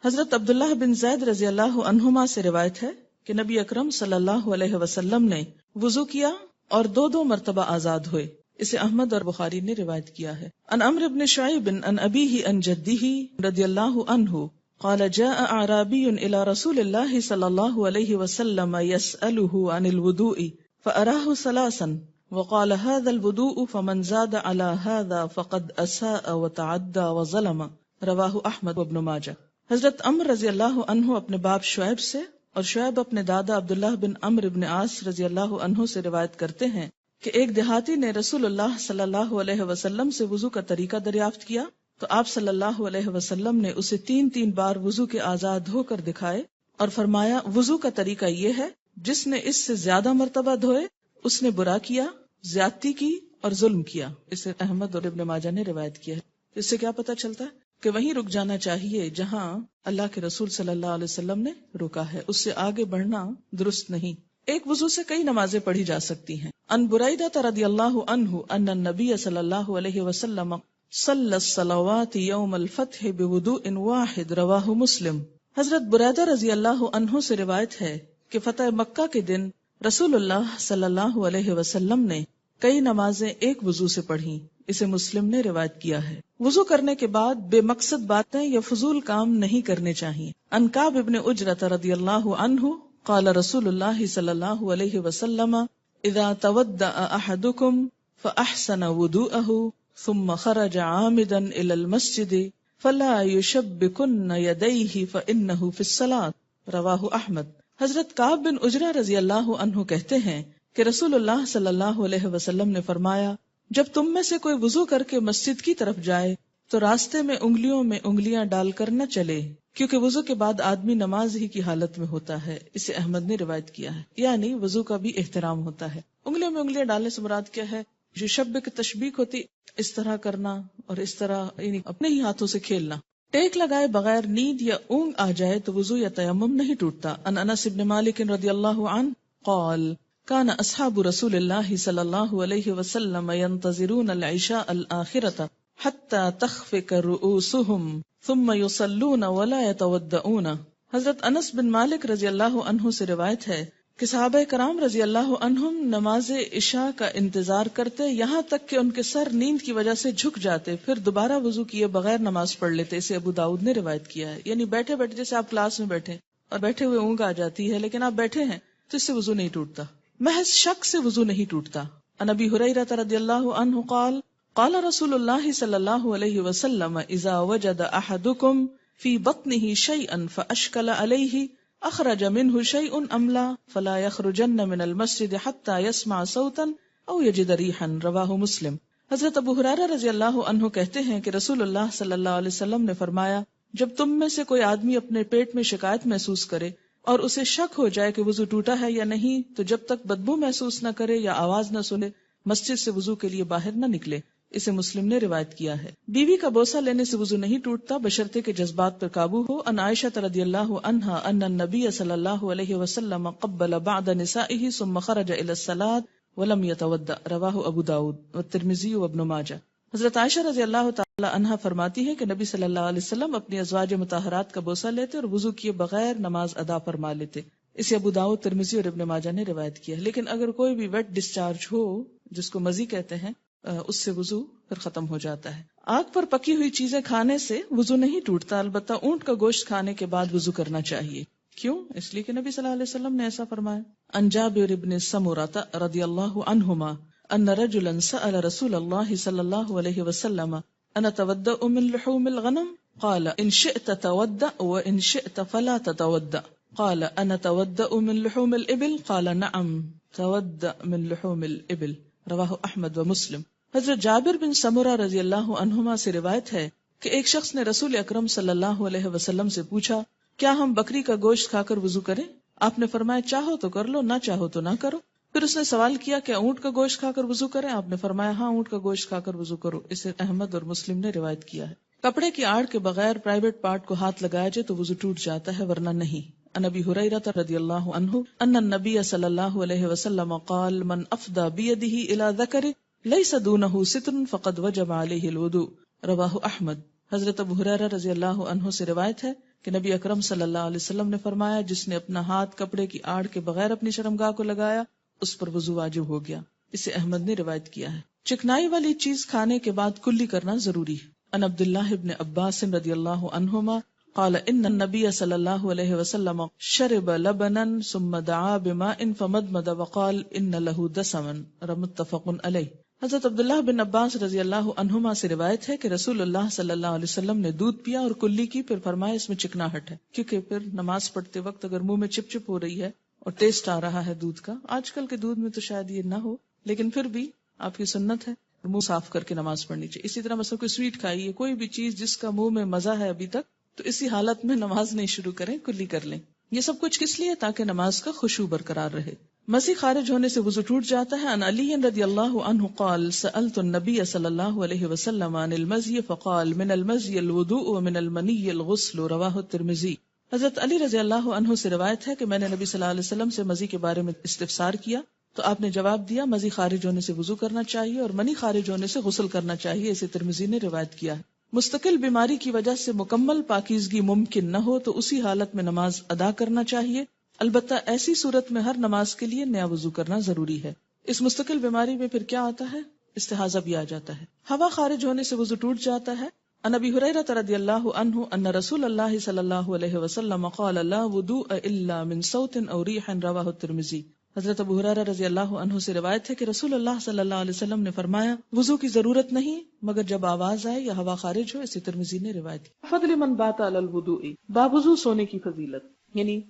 حضرت عبداللہ بن زید رضی اللہ عنہما سے روایت ہے کہ نبی اکرم صلی اللہ علیہ وسلم نے وضو کیا اور 2 مرتبہ اعضاء دھوئے. اسے احمد اور بخاری نے روایت کیا ہے. عن عمرو بن شعیب عن ابیہ عن جدہ رضی اللہ عنہ قال جاء اعرابی الى رسول اللہ صلی اللہ علیہ وسلم يسألہ عن الوضوء فأراہ ثلاثا وقال هذا الوضوء فمن زاد على هذا فقد اساء وتعدى وظلم. رواہ احمد وابن ماجہ. حضرت عمر رضی اللہ عنہ اپنے باپ شعیب سے اور شعیب اپنے دادا عبداللہ بن عمرو بن عاص رضی اللہ عنہ سے روایت کرتے ہیں کہ ایک دیہاتی نے رسول اللہ صلی اللہ علیہ وسلم سے وضو کا طریقہ دریافت کیا تو آپ صلی اللہ علیہ وسلم نے اسے 3 بار وضو کے اعضاء دھو کر دکھائے اور فرمایا وضو کا طریقہ یہ ہے، جس نے اس سے زیادہ مرتبہ دھوئے اس نے برا کیا، زیادتی کی اور ظلم کیا. اسے احمد اور ابن ماجہ نے روایت کیا ہے. اس سے کیا پتہ چلتا ہے کہ وہیں رک جانا چاہیے جہاں اللہ کے رسول صلی اللہ علیہ وسلم نے رکا ہے، اس سے آگے بڑھنا درست نہیں. ایک وضو سے کئی نمازیں پڑھی جا سکتی ہیں. ان بریدہ رضی اللہ عنہ ان النبی صلی اللہ علیہ وسلم صلی الصلوات یوم الفتح بوضوء واحد رواہ مسلم. حضرت بریدہ رضی اللہ عنہ سے روایت ہے کہ فتح مکہ کے دن رسول اللہ صلی اللہ علیہ وسلم نے کئی نمازیں ایک وضو سے پڑھی. اسے مسلم نے روایت کیا ہے. وضو کرنے کے بعد بے مقصد باتیں یا فضول کام نہیں کرنے چاہیے. ان کعب ابن عجرۃ رضی اللہ عنہ قال رسول اللہ صلی اللہ علیہ وسلم اذا تودع احدکم فاحسن وضوءه ثم خرج عامدا الى المسجد فلا يشبكن يديه فانه في الصلاة. رواہ احمد. حضرت کعب بن عجرہ رضی اللہ عنہ کہتے ہیں کہ رسول اللہ صلی اللہ علیہ وسلم نے فرمایا جب تم میں سے کوئی وضو کر کے مسجد کی طرف جائے تو راستے میں انگلیوں میں انگلیاں ڈال کر نہ چلے، کیونکہ وضو کے بعد آدمی نماز ہی کی حالت میں ہوتا ہے. اسے احمد نے روایت کیا ہے. یعنی وضو کا بھی احترام ہوتا ہے. انگلیوں میں انگلیاں ڈالنے سے مراد کیا ہے؟ جو شب کی تشبیک ہوتی اس طرح کرنا اور اس طرح یعنی اپنے ہی ہاتھوں سے کھیلنا. ٹیک لگائے بغیر نیند یا اونگ آ جائے تو وضو یا تیمم نہیں ٹوٹتا. ان انس بن مالک رضی اللہ عنہ قال كان اصحاب رسول اللہ صلی اللہ علیہ وسلم ينتظرون العشاء الآخرة حتى تخفق رؤوسهم ثم يصلون ولا يتودعون. حضرت انس بن مالک رضی اللہ عنہ سے روایت ہے کہ صحابہ کرام رضی اللہ عنہم نماز عشاء کا انتظار کرتے یہاں تک کہ ان کے سر نیند کی وجہ سے جھک جاتے، پھر دوبارہ وضو کیے بغیر نماز پڑھ لیتے. اسے ابو داؤد نے روایت کیا ہے. یعنی بیٹھے بیٹھے جیسے آپ کلاس میں بیٹھے اور بیٹھے ہوئے اونگ آ جاتی ہے لیکن آپ بیٹھے ہیں تو اس سے وضو نہیں ٹوٹتا. محض شک سے وضو نہیں ٹوٹتا. عن ابی ہریرہ رضی اللہ عنہ قال قال رسول اللہ صلی اللہ علیہ وسلم اذا وجد احدکم فی بطنہ شیئا فاشکل علیہ اخرج منہ شیء ام لا فلا یخرجن من المسجد حتی یسمع صوتا او یجد ریحا. رواہ مسلم. حضرت ابو ہریرہ رضی اللہ عنہ کہتے ہیں کہ رسول اللہ صلی اللہ علیہ وسلم نے فرمایا جب تم میں سے کوئی آدمی اپنے پیٹ میں شکایت محسوس کرے اور اسے شک ہو جائے کہ وضو ٹوٹا ہے یا نہیں تو جب تک بدبو محسوس نہ کرے یا آواز نہ سنے مسجد سے وضو کے لیے باہر نہ نکلے. اسے مسلم نے روایت کیا ہے. بیوی کا بوسہ لینے سے وضو نہیں ٹوٹتا بشرطے کہ جذبات پر قابو ہو. ان عائشہ رضی اللہ عنہا ان النبی صلی اللہ علیہ وسلم قبل بعض نسائه ثم خرج الى الصلاة ولم يتودع. رواہ ابو داود والترمذی وابن ماجہ. حضرت عائشہ رضی اللہ تعالی عنہا فرماتی ہے کہ نبی صلی اللہ علیہ وسلم اپنی ازواج مطہرات کا بوسہ لیتے اور وضو کیے بغیر نماز ادا فرما لیتے. اسے ابو داؤد، ترمذی اور ابن ماجہ نے روایت کیا. لیکن اگر کوئی بھی ویٹ ڈسچارج ہو جس کو مزی کہتے ہیں اس سے وضو پھر ختم ہو جاتا ہے. آگ پر پکی ہوئی چیزیں کھانے سے وضو نہیں ٹوٹتا، البتہ اونٹ کا گوشت کھانے کے بعد وضو کرنا چاہیے. کیوں؟ اس لیے کہ نبی صلی اللہ علیہ وسلم نے ایسا فرمایا. عن جابر بن سمرۃ رضی اللہ عنہما ان رجلا سأل رسول اللہ صلی اللہ علیہ وسلم انا اتودأ من لحوم الغنم قال ان شئت تودأ وان شئت فلا تتودأ قال انا اتودأ من لحوم الابل قال نعم تودأ من لحوم الابل. رواہ احمد و مسلم. حضرت جابر بن سمرہ رضی اللہ عنہما سے روایت ہے کہ ایک شخص نے رسول اکرم صلی اللہ علیہ وسلم سے پوچھا کیا ہم بکری کا گوشت کھا کر وضو کریں؟ آپ نے فرمایا چاہو تو کر لو، نہ چاہو تو نہ کرو. پھر اس نے سوال کیا کیا اونٹ کا گوشت کھا کر وضو کریں؟ آپ نے فرمایا ہاں اونٹ کا گوشت کھا کر وضو کرو. اسے احمد اور مسلم نے روایت کیا ہے. کپڑے کی آڑ کے بغیر پرائیویٹ پارٹ کو ہاتھ لگایا جائے تو وضو ٹوٹ جاتا ہے ورنہ نہیں. عن ابی ہریرہ رضی اللہ عنہ ان النبی صلی اللہ علیہ وسلم قال من افضى بيده الى ذکر لیس دونه ستر فقد وجب علیہ الوضوء. رواہ احمد. حضرت ابو ہریرہ رضی اللہ عنہ سے روایت ہے کہ نبی اکرم صلی اللہ علیہ وسلم نے فرمایا جس نے اپنا ہاتھ کپڑے کی آڑ کے بغیر اپنی شرمگاہ کو لگایا اس پر وضو واجب ہو گیا. اسے احمد نے روایت کیا ہے. چکنائی والی چیز کھانے کے بعد کلی کرنا ضروری ہے. ان عبداللہ ابن عباس رضی اللہ عنہما قال ان النبی صلی اللہ علیہ وسلم شرب لبنا ثم دعا بماء فمدمد وقال ان له دسما متفق علیہ. حضرت عبداللہ بن عباس رضی اللہ عنہما سے روایت ہے کہ رسول اللہ صلی اللہ علیہ وسلم نے دودھ پیا اور کلی کی، پھر فرمایا اس میں چکناہٹ ہے، کیونکہ پھر نماز پڑھتے وقت اگر منہ میں چپ چپ ہو رہی ہے اور ٹیسٹ آ رہا ہے دودھ کا، آج کل کے دودھ میں تو شاید یہ نہ ہو لیکن پھر بھی آپ کی سنت ہے منہ صاف کر کے نماز پڑھنی چاہیے. اسی طرح مثلا کوئی سویٹ کھائیے، کوئی بھی چیز جس کا منہ میں مزہ ہے ابھی تک، تو اسی حالت میں نماز نہیں شروع کریں، کلی کر لیں. یہ سب کچھ کس لیے؟ تاکہ نماز کا خشوع برقرار رہے. مزی خارج ہونے سے وضو ٹوٹ جاتا ہے. عن علی رضی اللہ عنہ قال سألت النبی صلی اللہ علیہ وسلم عن المزی فقال من المزی الوضوء ومن المنی الغسل. رواہ الترمذی. حضرت علی رضی اللہ عنہ سے روایت ہے کہ میں نے نبی صلی اللہ علیہ وسلم سے مزی کے بارے میں استفسار کیا تو آپ نے جواب دیا مزی خارج ہونے سے وضو کرنا چاہیے اور منی خارج ہونے سے غسل کرنا چاہیے. اسے ترمذی نے روایت کیا ہے. مستقل بیماری کی وجہ سے مکمل پاکیزگی ممکن نہ ہو تو اسی حالت میں نماز ادا کرنا چاہیے، البتہ ایسی صورت میں ہر نماز کے لیے نیا وضو کرنا ضروری ہے. اس مستقل بیماری میں پھر کیا آتا ہے؟ استحاضہ بھی آ جاتا ہے. ہوا خارج ہونے سے وضو ٹوٹ جاتا ہے. عن ابی ہریرہ رضی اللہ عنہ ان رسول اللہ صلی اللہ علیہ وسلم قال لا وضوء الا من صوت او ریح. رواہ الترمذی. حضرت ابو ہریرہ رضی اللہ عنہ سے روایت ہے کہ رسول اللہ صلی اللہ علیہ وسلم نے فرمایا وضو کی ضرورت نہیں مگر جب آواز آئے یا ہوا خارج ہو. اسے ترمذی نے روایت کی. فضل من بات علی الوضوء، باوضو سونے کی فضیلت. یعنی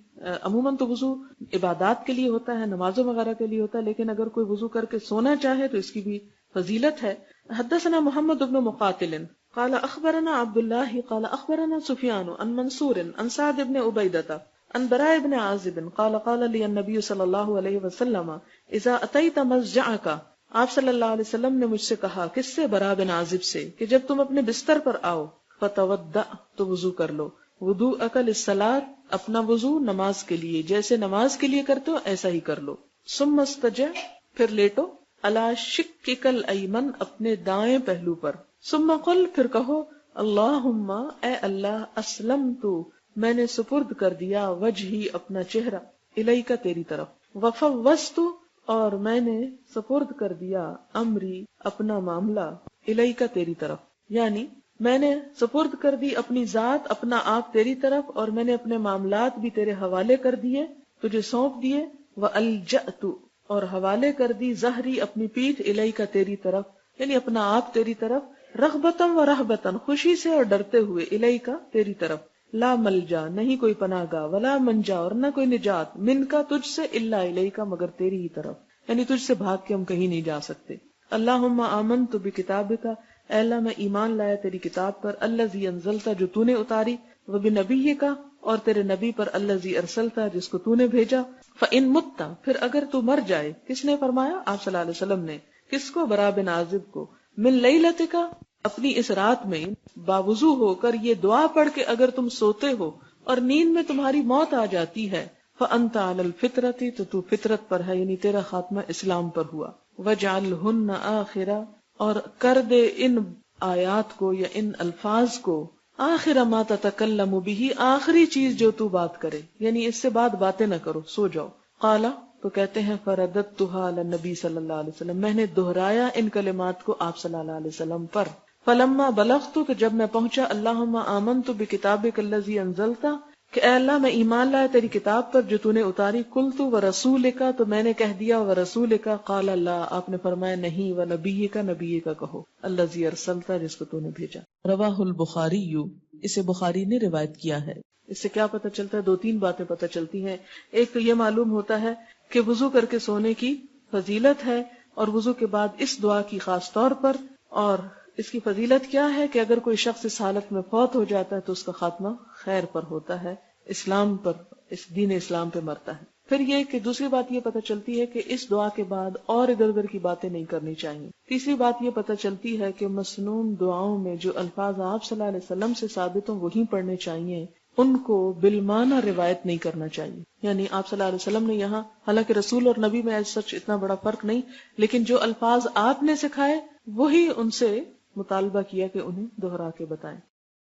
عموماً تو وضو عبادات کے لیے ہوتا ہے، نمازوں وغیرہ کے لیے ہوتا ہے، لیکن اگر کوئی وضو کر کے سونا چاہے تو اس کی بھی فضیلت ہے. حدثنا محمد بن مقاتل قال اخبرنا عبد الله قال اخبرنا سفیان عن منصور عن سعد بن عبیدہ عن براء بن عازب قال قال لي النبي صلی اللہ علیہ وسلم اذا اتيت مضجعك، آپ صلی اللہ علیہ وسلم نے مجھ سے کہا، کس سے؟ براء بن عازب سے، کہ جب تم اپنے بستر پر آؤ فتودع، تو وضو کر لو. وضوءک للصلاۃ، اپنا وضو نماز کے لیے جیسے نماز کے لیے کرتے ہو ایسا ہی کر لو. ثم استجع، پھر لیٹو، علی شقک الایمن، اپنے دائیں پہلو پر. ثم قل، پھر کہو، اللہم، اے اللہ، اسلمت، میں نے سپرد کر دیا، وجہی، اپنا چہرہ، الیک، تیری طرف، وفوضت، اور میں نے سپرد کر دیا، امری، اپنا معاملہ، الیک، تیری طرف. یعنی میں نے سپرد کر دی اپنی ذات، اپنا آپ تیری طرف، اور میں نے اپنے معاملات بھی تیرے حوالے کر دیے، تجھے سونپ دیے. وَأَلْجَأْتُ، اور حوالے کر دی، ظہری، اپنی پیٹھ، الیک، تیری طرف، یعنی اپنا آپ تیری طرف، رغبتاً و رہبتاً، خوشی سے اور ڈرتے ہوئے، الیک، تیری طرف. لا ملجا، نہیں کوئی پناہ گاہ، ولا منجا، اور نہ کوئی نجات، من کا، تجھ سے، الا الیک، مگر تیری ہی طرف، یعنی تجھ سے بھاگ کے ہم کہیں نہیں جا سکتے. اللہم آمنت بکتابک، اے اللہ میں ایمان لایا تیری کتاب پر، الذی انزلتا، جو تو نے اتاری، وبنبیک، اور تیرے نبی پر، الذی ارسلتا، جس کو تو نے بھیجا. فإن مت، پھر اگر تو مر جائے. کس نے فرمایا؟ آپ صلی اللہ علیہ وسلم نے. کس کو؟ براء بن عازب کو. من لیلتک، اپنی اس رات میں باوضو ہو کر یہ دعا پڑھ کے اگر تم سوتے ہو اور نیند میں تمہاری موت آ جاتی ہے، فأنت علی الفطرۃ، تو فطرت پر ہے، یعنی تیرا خاتمہ اسلام پر ہوا. وجعلہن آخرہ، اور کر دے ان آیات کو یا ان الفاظ کو، آخر ما تتکلم بہ، آخری چیز جو تو بات کرے، یعنی اس سے بعد باتیں نہ کرو، سو جاؤ. قالا، تو کہتے ہیں فرددتها علی النبی صلی اللہ علیہ وسلم، میں نے دہرایا ان کلمات کو آپ صلی اللہ علیہ وسلم پر. فلما بلغت، کہ جب میں پہنچا، اللہم آمنت بکتابک الذی انزلت، کہ اے اللہ میں ایمان لایا تیری کتاب پر جو تو نے اتاری. قلت ورسولک، تو میں نے کہہ دیا ورسولک. قال اللہ، آپ نے فرمایا نہیں، ونبیک، نبی کا کہو، الذی ارسلت، جس کو تو نے بھیجا. رواہ البخاری، اسے بخاری نے روایت کیا ہے. اس سے کیا پتہ چلتا ہے؟ 2-3 باتیں پتہ چلتی ہیں. ایک تو یہ معلوم ہوتا ہے کہ وضو کر کے سونے کی فضیلت ہے، اور وضو کے بعد اس دعا کی خاص طور پر. اور اس کی فضیلت کیا ہے کہ اگر کوئی شخص اس حالت میں فوت ہو جاتا ہے تو اس کا خاتمہ خیر پر ہوتا ہے، اسلام پر، اس دین اسلام پہ مرتا ہے. پھر یہ کہ دوسری بات یہ پتہ چلتی ہے کہ اس دعا کے بعد اور ادھر ادھر کی باتیں نہیں کرنی چاہیے. تیسری بات یہ پتہ چلتی ہے کہ مسنون دعاؤں میں جو الفاظ آپ صلی اللہ علیہ وسلم سے ثابت ہوں وہی پڑھنے چاہیے، ان کو بالمعنی روایت نہیں کرنا چاہیے. یعنی آپ صلی اللہ علیہ وسلم نے یہاں، حالانکہ رسول اور نبی میں ایز سچ اتنا بڑا فرق نہیں، لیکن جو الفاظ آپ نے سکھائے وہی ان سے مطالبہ کیا کہ انہیں دہرا کے بتائیں.